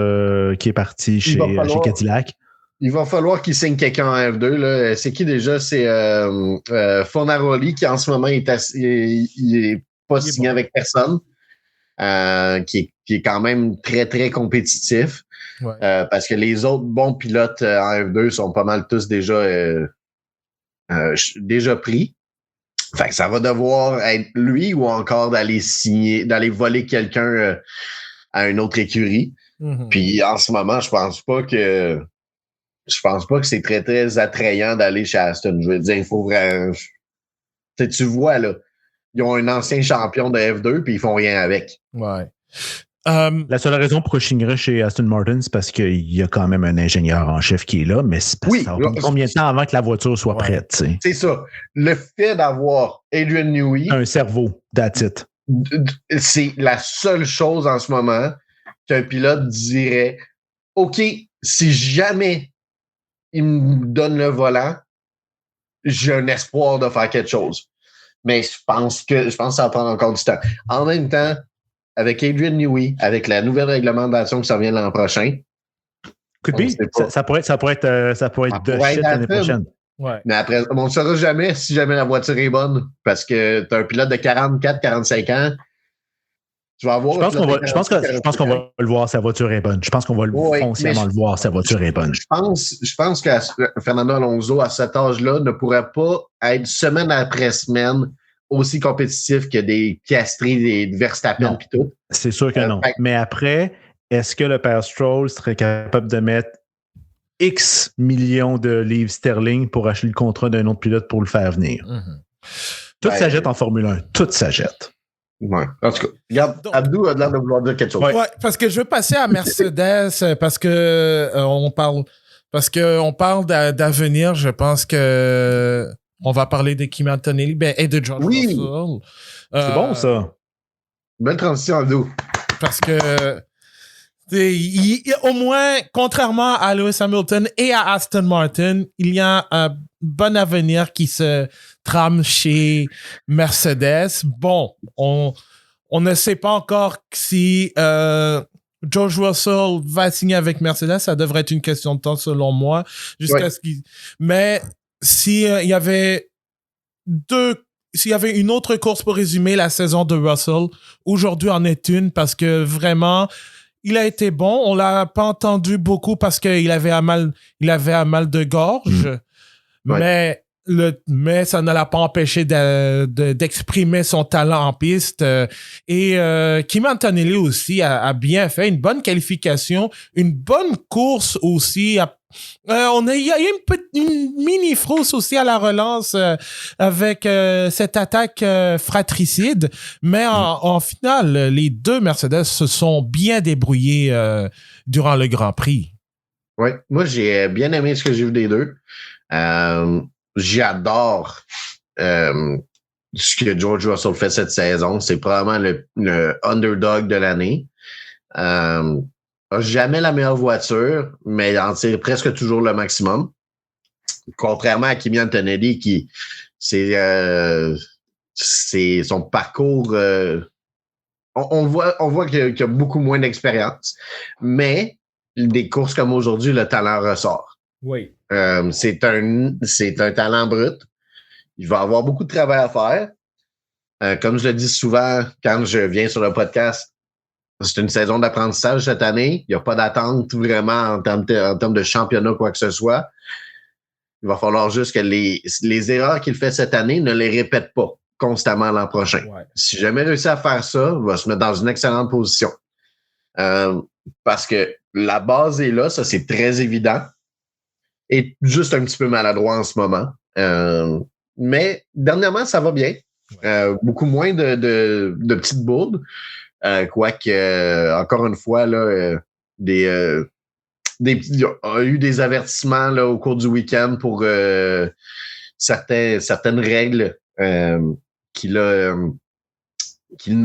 qui est parti chez Cadillac. Il va falloir qu'il signe quelqu'un en F2. Là. C'est qui déjà? C'est Fornaroli qui en ce moment il est pas signé avec personne. Qui est quand même très, très compétitif. Ouais. Parce que les autres bons pilotes en F2 sont pas mal tous déjà pris. Fait que ça va devoir être lui ou encore d'aller voler quelqu'un à une autre écurie. Mm-hmm. Puis en ce moment, je pense pas que c'est très, très attrayant d'aller chez Aston. Je veux dire, il faut vraiment... Tu vois, là, ils ont un ancien champion de F2 puis ils font rien avec. Ouais. La seule raison pourquoi je signerais chez Aston Martin, c'est parce qu'il y a quand même un ingénieur en chef qui est là, mais c'est parce que ça va prendre combien de temps avant que la voiture soit prête, tu sais. C'est ça. Le fait d'avoir Adrian Newey... Un cerveau, that's it. C'est la seule chose en ce moment qu'un pilote dirait « OK, si jamais il me donne le volant, j'ai un espoir de faire quelque chose. » Mais je pense que ça va prendre encore du temps. En même temps, avec Adrian Newey, avec la nouvelle réglementation qui s'en vient l'an prochain. Ça pourrait être de shit l'année prochaine. Ouais. Mais après, on ne saura jamais si jamais la voiture est bonne. Parce que tu as un pilote de 44-45 ans. Je pense qu'on va le voir, sa voiture est bonne. Je pense qu'on va foncièrement le voir, sa voiture est bonne. Je pense que Fernando Alonso, à cet âge-là, ne pourrait pas être semaine après semaine aussi compétitif que des Piastri, des Verstappen et tout. C'est sûr que non. Mais après, est-ce que le père Stroll serait capable de mettre X millions de livres sterling pour acheter le contrat d'un autre pilote pour le faire venir? Mm-hmm. Tout s'achète en Formule 1. Tout s'achète. Ouais. En tout cas, regarde, Abdou a l'air de vouloir dire quelque chose. Ouais, parce que je veux passer à Mercedes parce que on parle d'avenir. Je pense que on va parler de Kimi Antonelli et de George Russell. C'est bon, ça. Belle transition, Abdou. Parce que Au moins, contrairement à Lewis Hamilton et à Aston Martin, il y a un bon avenir qui se trame chez Mercedes. Bon, on ne sait pas encore si George Russell va signer avec Mercedes. Ça devrait être une question de temps, selon moi. Mais s'il y avait une autre course pour résumer la saison de Russell, aujourd'hui en est une, parce que vraiment, il a été bon. On l'a pas entendu beaucoup parce qu'il avait un mal de gorge. Mais ça ne l'a pas empêché d'exprimer son talent en piste. Et Kimi Antonelli aussi a bien fait une bonne qualification, une bonne course aussi. Il y a une mini frousse aussi à la relance avec cette attaque fratricide, mais en finale, les deux Mercedes se sont bien débrouillés durant le Grand Prix. Oui, moi j'ai bien aimé ce que j'ai vu des deux. J'adore ce que George Russell fait cette saison. C'est probablement le underdog de l'année. Jamais la meilleure voiture, mais il en tire presque toujours le maximum. Contrairement à Kimi Antonelli, qui c'est son parcours. On voit qu'il y a beaucoup moins d'expérience, mais des courses comme aujourd'hui, le talent ressort. Oui. C'est un talent brut. Il va avoir beaucoup de travail à faire. Comme je le dis souvent quand je viens sur le podcast, c'est une saison d'apprentissage cette année. Il n'y a pas d'attente vraiment en termes de championnat, quoi que ce soit. Il va falloir juste que les erreurs qu'il fait cette année ne les répète pas constamment l'an prochain. Ouais. Si jamais il réussit à faire ça, il va se mettre dans une excellente position. Parce que la base est là, ça c'est très évident. Et juste un petit peu maladroit en ce moment. Mais dernièrement, ça va bien. Beaucoup moins de petites bourdes. Quoique, encore une fois, là, il y a eu des avertissements là, au cours du week-end pour certaines règles qu'il n'a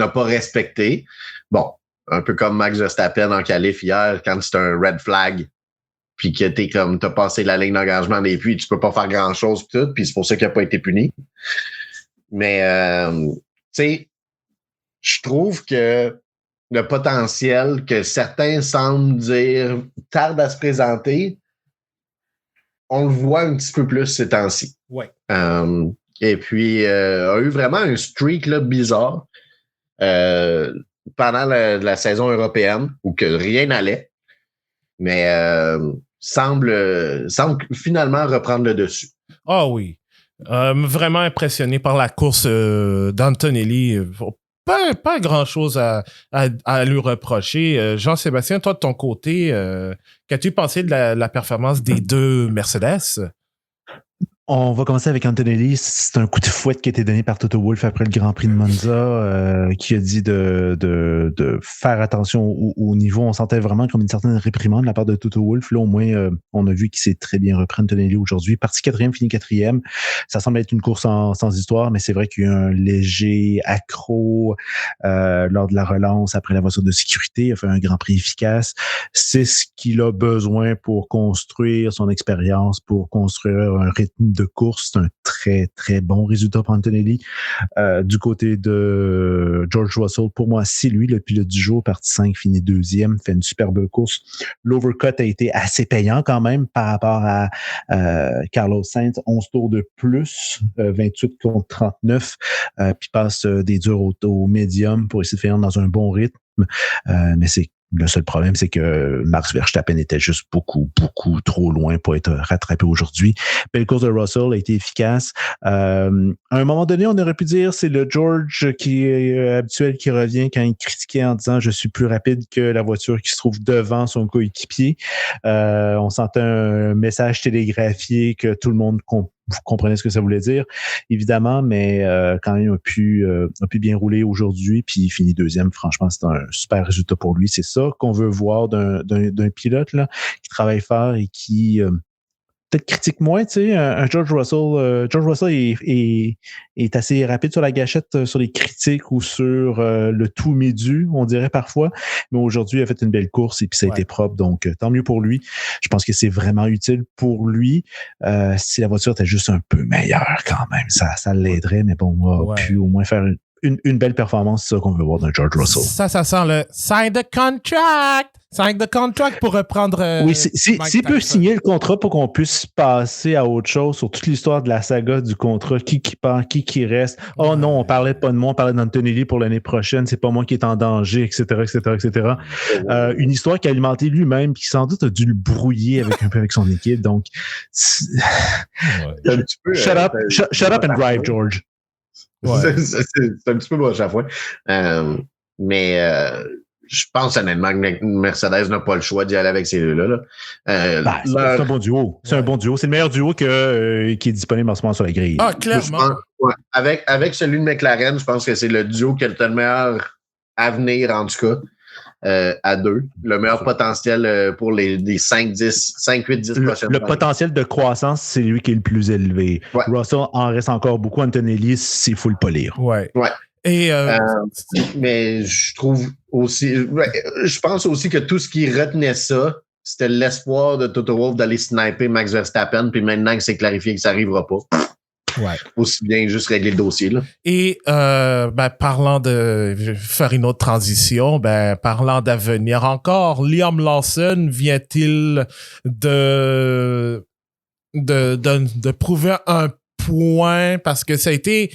pas respectées. Bon, un peu comme Max Verstappen en qualif hier, quand c'est un red flag, puis que t'as passé la ligne d'engagement des puits, tu peux pas faire grand-chose pis tout, puis c'est pour ça qu'il n'a pas été puni. Mais, tu sais, je trouve que le potentiel que certains semblent dire tarde à se présenter, on le voit un petit peu plus ces temps-ci. Ouais. Et puis, a eu vraiment un streak là, bizarre pendant la saison européenne où que rien n'allait, mais semble finalement reprendre le dessus. Ah oui. Vraiment impressionné par la course d'Antonelli. Pas grand-chose à lui reprocher. Jean-Sébastien, toi, de ton côté, qu'as-tu pensé de la performance des deux Mercedes? On va commencer avec Antonelli. C'est un coup de fouette qui a été donné par Toto Wolff après le Grand Prix de Monza, qui a dit de faire attention au niveau. On sentait vraiment comme une certaine réprimande de la part de Toto Wolff. Là, au moins, on a vu qu'il s'est très bien repris Antonelli aujourd'hui. Parti 4e, fini 4e. Ça semble être une course sans histoire, mais c'est vrai qu'il y a eu un léger accro lors de la relance après la voiture de sécurité. Il a fait un Grand Prix efficace. C'est ce qu'il a besoin pour construire son expérience, pour construire un rythme de course. C'est un très, très bon résultat pour Antonelli. Du côté de George Russell, pour moi, c'est lui le pilote du jour, parti 5, fini 2e, fait une superbe course. L'overcut a été assez payant quand même par rapport à Carlos Sainz, 11 tours de plus, 28 contre 39, puis passe des durs au médium pour essayer de faire dans un bon rythme. Mais le seul problème, c'est que Max Verstappen était juste beaucoup, beaucoup trop loin pour être rattrapé aujourd'hui. Belle course de Russell a été efficace. À un moment donné, on aurait pu dire c'est le George qui est habituel qui revient quand il critiquait en disant « Je suis plus rapide que la voiture qui se trouve devant son coéquipier ». On sentait un message télégraphié que tout le monde vous comprenez ce que ça voulait dire, évidemment, mais quand même a pu bien rouler aujourd'hui, puis il finit 2e. Franchement, c'est un super résultat pour lui. C'est ça qu'on veut voir d'un pilote là qui travaille fort et qui peut-être critique moins, tu sais, un George Russell. George Russell est assez rapide sur la gâchette, sur les critiques ou sur le tout médu, on dirait parfois. Mais aujourd'hui, il a fait une belle course et puis ça a été propre. Donc, tant mieux pour lui. Je pense que c'est vraiment utile pour lui. Si la voiture était juste un peu meilleure quand même, ça l'aiderait. Mais bon, on va pu au moins faire une belle performance, c'est ça qu'on veut voir d'un George Russell. Ça sent le sign the contract! Sign the contract pour reprendre. Oui, s'il peut signer le contrat pour qu'on puisse passer à autre chose sur toute l'histoire de la saga du contrat, qui part, qui reste. Oh non, on parlait pas de moi, on parlait d'Antonelli pour l'année prochaine, c'est pas moi qui est en danger, etc., etc., etc. Une histoire qui a alimenté lui-même, qui sans doute a dû le brouiller un peu avec son équipe. Donc, shut up and drive, George. Ouais. C'est un petit peu moche à la fois. Mais je pense honnêtement que Mercedes n'a pas le choix d'y aller avec ces deux-là. C'est un bon duo. C'est un bon duo. C'est le meilleur duo qui est disponible en ce moment sur la grille. Ah, clairement. Avec celui de McLaren, je pense que c'est le duo qui a le meilleur avenir, en tout cas, à deux. Le meilleur potentiel pour les 5, 8, 10 prochaines années. Le potentiel de croissance, c'est lui qui est le plus élevé. Ouais. Russell en reste encore beaucoup. Antonelli, il faut le polir. Ouais. Et mais je trouve aussi, je pense aussi que tout ce qui retenait ça, c'était l'espoir de Toto Wolff d'aller sniper Max Verstappen, puis maintenant que c'est clarifié que ça n'arrivera pas. Aussi bien juste régler le dossier, là. Et parlant de faire une autre transition, parlant d'avenir encore, Liam Lawson vient-il de prouver un point, parce que ça a été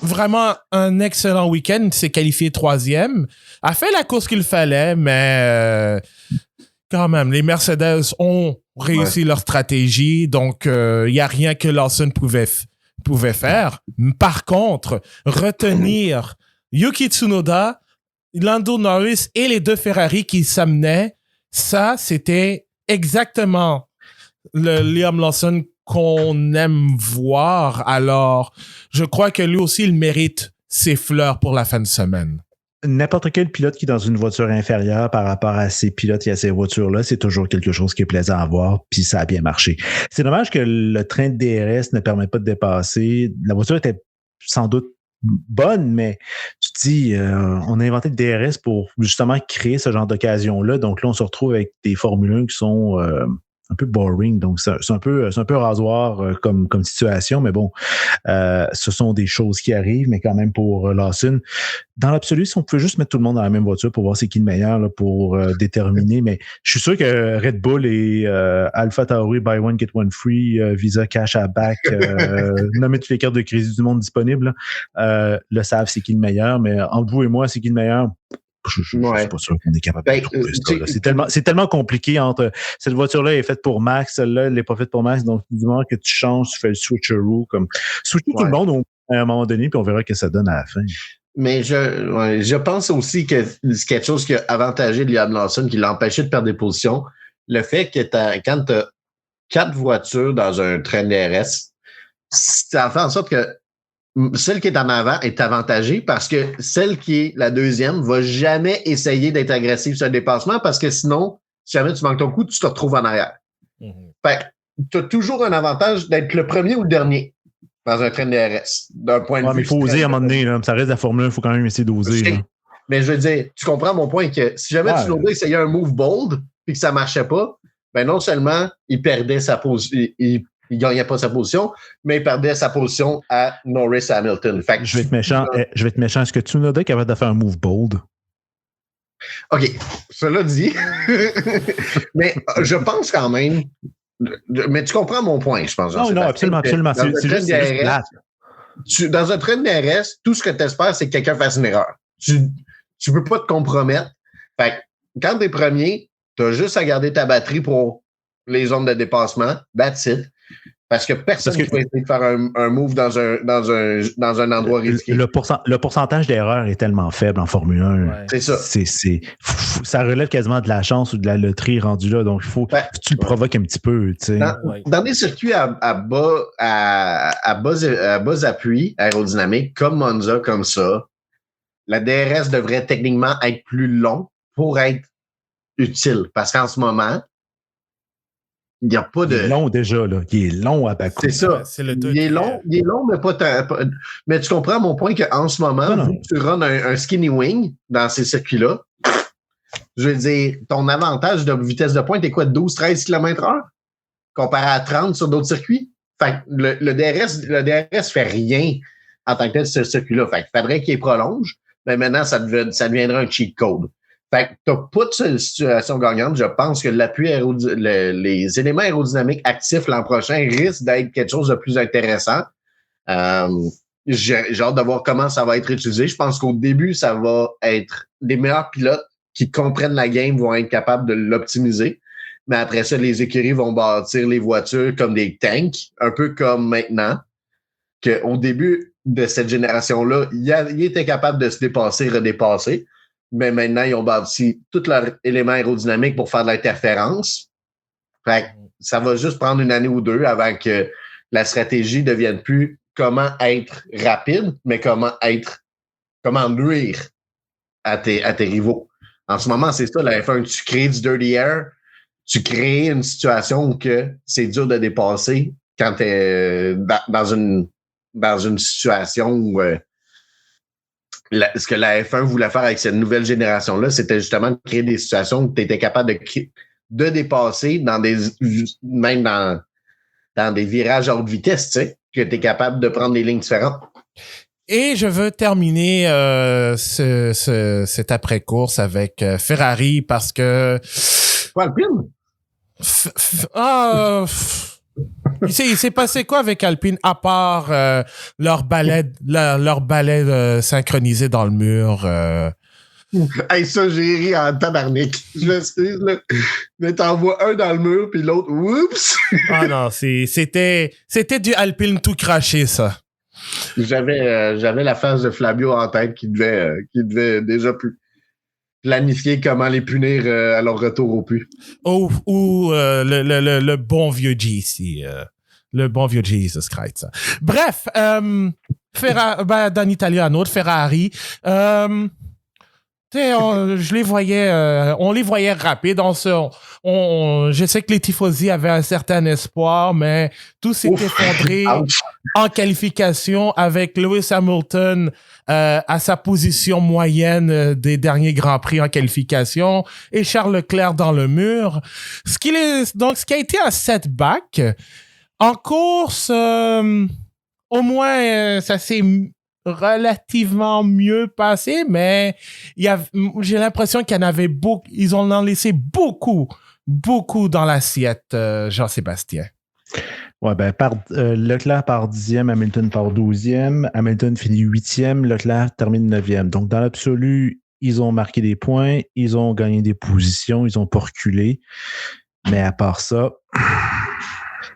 vraiment un excellent week-end. Il s'est qualifié 3e. A fait la course qu'il fallait, mais quand même, les Mercedes ont réussi leur stratégie. Donc, il n'y a rien que Lawson pouvait faire. Par contre, retenir Yuki Tsunoda, Lando Norris et les deux Ferrari qui s'amenaient, ça, c'était exactement le Liam Lawson qu'on aime voir. Alors, je crois que lui aussi, il mérite ses fleurs pour la fin de semaine. N'importe quel pilote qui est dans une voiture inférieure par rapport à ces pilotes et à ces voitures-là, c'est toujours quelque chose qui est plaisant à voir, puis ça a bien marché. C'est dommage que le train de DRS ne permet pas de dépasser. La voiture était sans doute bonne, mais tu te dis, on a inventé le DRS pour justement créer ce genre d'occasion-là. Donc là, on se retrouve avec des Formule 1 qui sont un peu boring, donc c'est un peu rasoir comme situation, mais bon, ce sont des choses qui arrivent, mais quand même pour Lawson. Dans l'absolu, si on pouvait juste mettre tout le monde dans la même voiture pour voir c'est qui le meilleur là, pour déterminer, mais je suis sûr que Red Bull et Alpha Tauri, buy one, get one free, Visa, cash à back, nommer toutes les cartes de crédit du monde disponibles, le savent c'est qui le meilleur, mais entre vous et moi, c'est qui le meilleur? Je suis pas sûr qu'on est capable de trouver ça. C'est tellement compliqué entre cette voiture-là est faite pour Max, celle-là, elle n'est pas faite pour Max. Donc, du moment que tu changes, tu fais le switcheroo, comme switcher tout le monde à un moment donné, puis on verra ce que ça donne à la fin. Mais je pense aussi que c'est quelque chose qui a avantagé Liam Lawson, qui l'a empêché de perdre des positions. Le fait que quand tu as 4 voitures dans un train DRS, ça fait en sorte que celle qui est en avant est avantagée parce que celle qui est la deuxième va jamais essayer d'être agressive sur le dépassement parce que sinon, si jamais tu manques ton coup, tu te retrouves en arrière. Fait que tu as toujours un avantage d'être le premier ou le dernier dans un train de DRS, d'un point de vue. Mais il faut oser à un moment donné, là. Ça reste la Formule 1, il faut quand même essayer d'oser. Mais je veux dire, tu comprends mon point que si jamais Tsunoda essayait un move bold et que ça marchait pas, ben non seulement il perdait sa position, il gagnait pas sa position, mais il perdait sa position à Norris et Hamilton. Fait que je vais être méchant. Est-ce que Tsunoda est capable de faire un move bold? OK. Cela dit. Mais je pense quand même. Mais tu comprends mon point, je pense. Non, absolument. C'est juste plate. Dans un train de DRS, tout ce que tu espères, c'est que quelqu'un fasse une erreur. Tu peux pas te compromettre. Fait que quand tu es premier, tu as juste à garder ta batterie pour les zones de dépassement. That's it. Parce que personne ne peut essayer de faire un move dans un endroit risqué. Le pourcentage d'erreurs est tellement faible en Formule 1. Ouais. C'est ça. Ça relève quasiment de la chance ou de la loterie rendue là. Donc, il faut que tu le provoques un petit peu. Dans des circuits à bas appui aérodynamique, comme Monza, comme ça, la DRS devrait techniquement être plus long pour être utile. Parce qu'en ce moment, il n'y a pas de. Il est long déjà, là. Il est long à Bakou. C'est ça. C'est le il est long, mais pas tant. Mais tu comprends mon point qu'en ce moment, vu que tu runs un skinny wing dans ces circuits-là, je veux dire, ton avantage de vitesse de pointe est quoi, 12-13 km/h? Comparé à 30 sur d'autres circuits? Fait que le DRS fait rien en tant que tel sur ce circuit-là. Fait qu'il faudrait qu'il prolonge, mais maintenant, ça deviendra un cheat code. Fait que t'as pas de situation gagnante. Je pense que les éléments aérodynamiques actifs l'an prochain risquent d'être quelque chose de plus intéressant. J'ai hâte de voir comment ça va être utilisé. Je pense qu'au début, ça va être des meilleurs pilotes qui comprennent la game vont être capables de l'optimiser. Mais après ça, les écuries vont bâtir les voitures comme des tanks, un peu comme maintenant, qu'au début de cette génération-là, ils étaient capables de se dépasser, redépasser. Mais maintenant, ils ont bâti tous leurs éléments aérodynamiques pour faire de l'interférence. Fait que ça va juste prendre une année ou deux avant que la stratégie devienne plus comment être rapide, mais comment nuire à tes rivaux. En ce moment, c'est ça, la F1, tu crées du dirty air, tu crées une situation où c'est dur de dépasser quand tu es dans une situation où ce que la F1 voulait faire avec cette nouvelle génération-là, c'était justement de créer des situations où tu étais capable de dépasser même dans des virages à haute vitesse, tu sais, que tu es capable de prendre des lignes différentes. Et je veux terminer cet après-course avec Ferrari parce que... Quoi, Alpine? Il s'est passé quoi avec Alpine à part leur balai synchronisé dans le mur? Hey, ça, j'ai ri en tabarnak. Je m'excuse, là. Mais t'en vois un dans le mur, puis l'autre, oups! Ah non, c'était du Alpine tout craché, ça. J'avais la face de Flavio en tête qui devait déjà planifier comment les punir à leur retour au puits. Ou le bon vieux GC. Le bon vieux Jesus Christ. Ça. Bref, dans l'Italie, un autre Ferrari. Je les voyais, on les voyait rapides. Je sais que les tifosi avaient un certain espoir, mais tout s'est effondré en qualification avec Lewis Hamilton à sa position moyenne des derniers Grands Prix en qualification et Charles Leclerc dans le mur. Ce qui a été un setback en course, au moins ça s'est relativement mieux passé, mais j'ai l'impression qu'il y en avait beaucoup, ils en laissé beaucoup dans l'assiette, Jean-Sébastien. Ouais, ben, Leclerc part 10e, Hamilton part 12e, Hamilton finit 8e, Leclerc termine 9e. Donc, dans l'absolu, ils ont marqué des points, ils ont gagné des positions, ils ont pas reculé. Mais à part ça...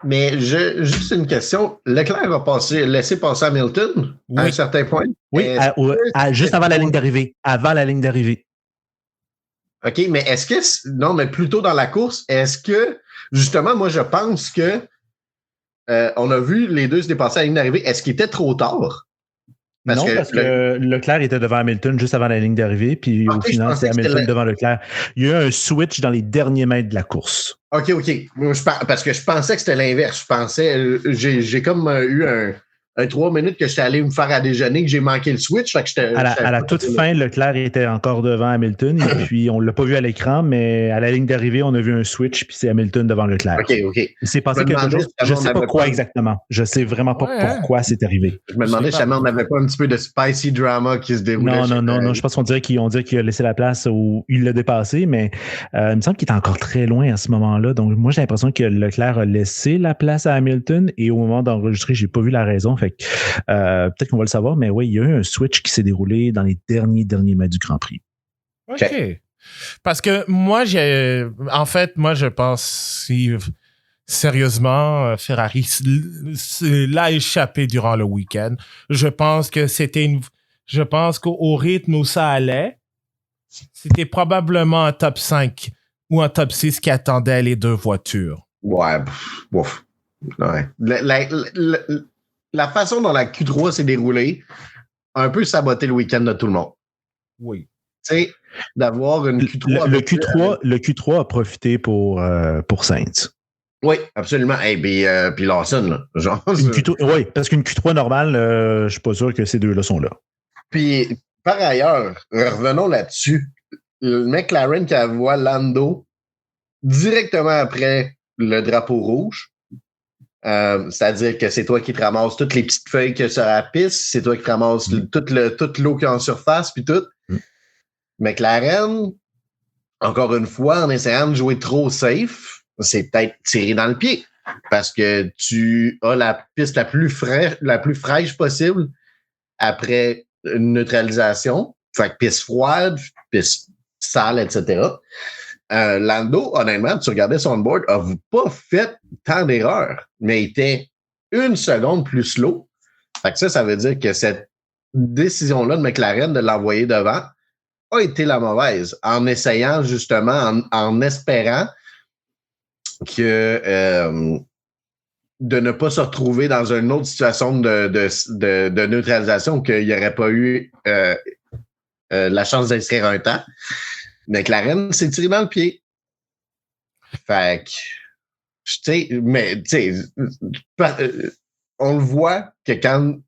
Mais juste une question. Leclerc a laissé passer Hamilton à un certain point? Oui, juste avant la ligne d'arrivée. Avant la ligne d'arrivée. OK, mais est-ce que... Non, mais plutôt dans la course, est-ce que... Justement, moi, je pense que on a vu les deux se dépasser à la ligne d'arrivée. Est-ce qu'il était trop tard? Parce que Leclerc était devant Hamilton juste avant la ligne d'arrivée, puis au final, c'est Hamilton devant Leclerc. Il y a eu un switch dans les derniers mètres de la course. OK. Parce que je pensais que c'était l'inverse. Je pensais... J'ai comme eu un 3 minutes que j'étais allé me faire à déjeuner, que j'ai manqué le switch. Fait que à la toute fin, Leclerc était encore devant Hamilton, et puis on ne l'a pas vu à l'écran, mais à la ligne d'arrivée, on a vu un switch, puis c'est Hamilton devant Leclerc. OK. Il s'est passé quelque chose. Je ne sais pas quoi exactement. Je ne sais vraiment pas pourquoi c'est arrivé. Je me demandais si on n'avait pas un petit peu de spicy drama qui se déroulait. Non. Je pense qu'on dirait qu'il a laissé la place où il l'a dépassé, mais il me semble qu'il est encore très loin à ce moment-là. Donc, moi, j'ai l'impression que Leclerc a laissé la place à Hamilton, et au moment d'enregistrer, j'ai pas vu la raison. Fait que, peut-être qu'on va le savoir, mais oui, il y a eu un switch qui s'est déroulé dans les derniers mètres du Grand Prix. OK. Parce que moi, je pense sérieusement, Ferrari l'a échappé durant le week-end. Je pense qu'au rythme où ça allait, c'était probablement un top 5 ou un top 6 qui attendait les deux voitures. Ouais. La façon dont la Q3 s'est déroulée a un peu saboté le week-end de tout le monde. Oui. Tu sais, d'avoir une Q3... Le Q3 a profité pour Sainz. Oui, absolument. Puis Lawson, là, genre. Oui, parce qu'une Q3 normale, je suis pas sûr que ces deux-là sont là. Puis, par ailleurs, revenons là-dessus. Le McLaren qui envoie Lando directement après le drapeau rouge. C'est-à-dire que c'est toi qui te ramasses toutes les petites feuilles qu'il y a sur la piste, c'est toi qui te ramasses toute l'eau qui est en surface, puis tout. McLaren, encore une fois, en essayant de jouer trop safe, c'est peut-être tiré dans le pied parce que tu as la piste la plus fraîche possible après une neutralisation. Fait que piste froide, piste sale, etc. Lando, honnêtement, tu regardais son board, n'a pas fait tant d'erreurs, mais était 1 seconde plus slow. Fait que ça veut dire que cette décision-là de McLaren de l'envoyer devant a été la mauvaise, en essayant justement, en espérant que de ne pas se retrouver dans une autre situation de neutralisation, qu'il n'y aurait pas eu la chance d'inscrire un temps. McLaren s'est tiré dans le pied. Fait que, on le voit que quand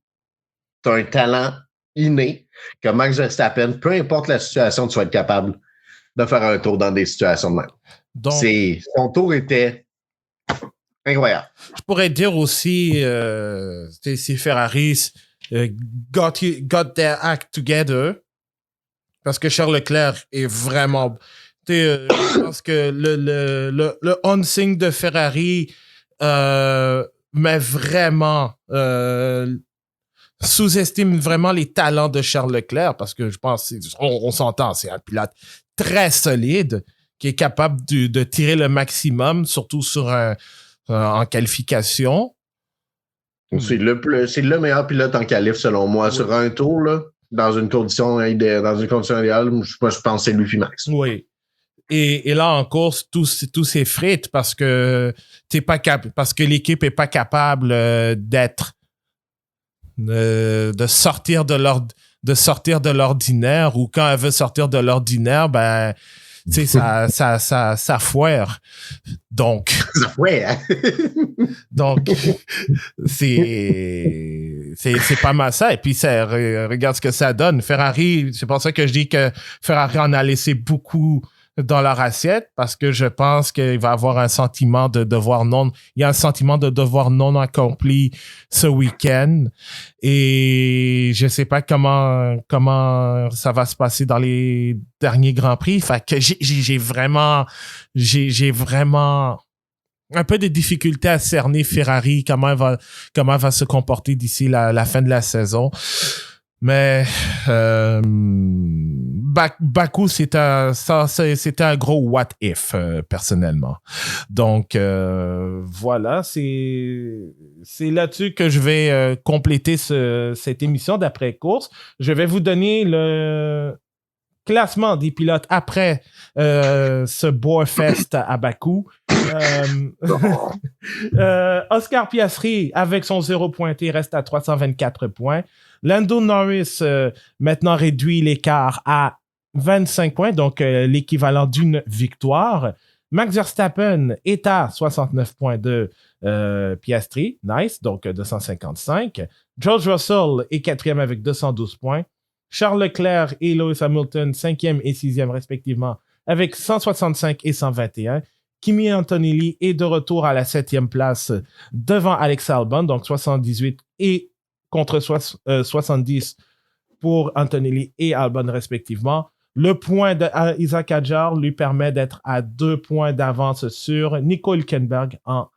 tu as un talent inné, comme Max Verstappen, peu importe la situation, tu vas être capable de faire un tour dans des situations de même. Donc, son tour était incroyable. Je pourrais dire aussi, si Ferrari got their act together, parce que Charles Leclerc est vraiment... je pense que le on-sync de Ferrari mais vraiment sous-estime vraiment les talents de Charles Leclerc, parce que je pense on s'entend, c'est un pilote très solide qui est capable de tirer le maximum, surtout sur en qualification. C'est le meilleur pilote en qualif, selon moi. Oui. Sur un tour, là, dans une condition idéale, je pense que c'est lui puis Max. Oui. Et là, en course, tout s'effrite parce que parce que l'équipe est pas capable de sortir de l'ordinaire, ou quand elle veut sortir de l'ordinaire, ben, tu sais, ça foire. Donc. Ça foire, hein? Donc, c'est pas mal ça. Et puis, regarde ce que ça donne. Ferrari, c'est pour ça que je dis que Ferrari en a laissé beaucoup dans leur assiette, parce que je pense qu'il va avoir un sentiment de devoir non accompli ce week-end, et je sais pas comment ça va se passer dans les derniers Grands Prix. Fait que j'ai vraiment un peu de difficulté à cerner Ferrari, comment elle va se comporter d'ici la fin de la saison. Mais Bakou, c'était un gros what if, personnellement. Donc voilà, c'est là-dessus que je vais compléter cette émission d'après-course. Je vais vous donner le classement des pilotes après ce Boerfest à Bakou. Oscar Piastri, avec son 0 pointé, reste à 324 points. Lando Norris, maintenant réduit l'écart à 25 points, donc l'équivalent d'une victoire. Max Verstappen est à 69 points de Piastri, nice, donc 255. George Russell est 4e avec 212 points. Charles Leclerc et Lewis Hamilton, 5e et 6e respectivement, avec 165 et 121. Kimi Antonelli est de retour à la 7e place devant Alex Albon, donc 78 et contre 70 pour Antonelli et Albon respectivement. Le point d'Isaac Hadjar lui permet d'être à 2 points d'avance sur Nico Hülkenberg en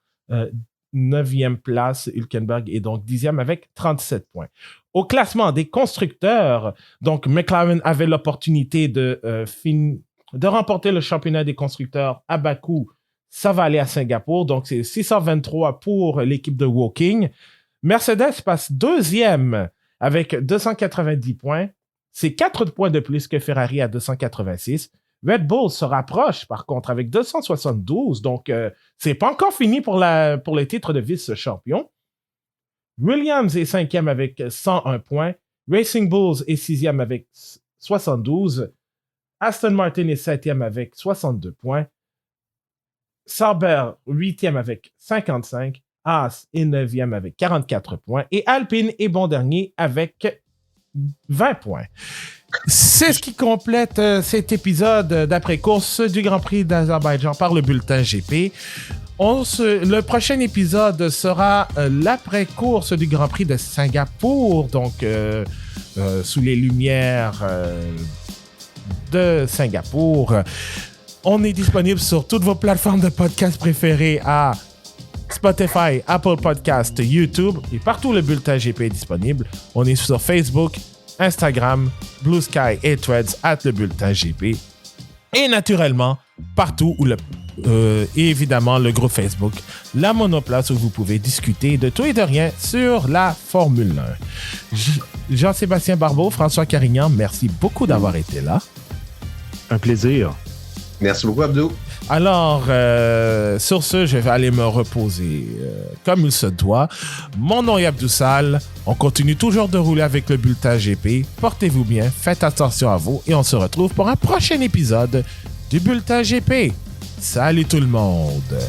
9e place. Hülkenberg est donc 10e avec 37 points. Au classement des constructeurs, donc McLaren avait l'opportunité de remporter le championnat des constructeurs à Bakou. Ça va aller à Singapour, donc c'est 623 pour l'équipe de Woking. Mercedes passe 2e avec 290 points. C'est 4 points de plus que Ferrari à 286. Red Bull se rapproche, par contre, avec 272. Donc, c'est pas encore fini pour le titre de vice-champion. Williams est 5e avec 101 points. Racing Bulls est 6e avec 72. Aston Martin est 7e avec 62 points. Sauber, 8e avec 55. Haas est 9e avec 44 points. Et Alpine est bon dernier avec 20 points. C'est ce qui complète cet épisode d'après-course du Grand Prix d'Azerbaïdjan par le bulletin GP. Le prochain épisode sera l'après-course du Grand Prix de Singapour, donc sous les lumières de Singapour. On est disponible sur toutes vos plateformes de podcast préférées à Spotify, Apple Podcast, YouTube et partout le bulletin GP est disponible. On est sur Facebook, Instagram, Blue Sky et Threads @ le bulletin GP. Et naturellement, partout où et évidemment le groupe Facebook, la Monoplace, où vous pouvez discuter de tout et de rien sur la Formule 1. Jean-Sébastien Barbeau, François Carignan, merci beaucoup d'avoir été là. Un plaisir. Merci beaucoup, Abdou. Alors, sur ce, je vais aller me reposer comme il se doit. Mon nom est Abdou Sall. On continue toujours de rouler avec le bulletin GP. Portez-vous bien, faites attention à vous et on se retrouve pour un prochain épisode du bulletin GP. Salut tout le monde!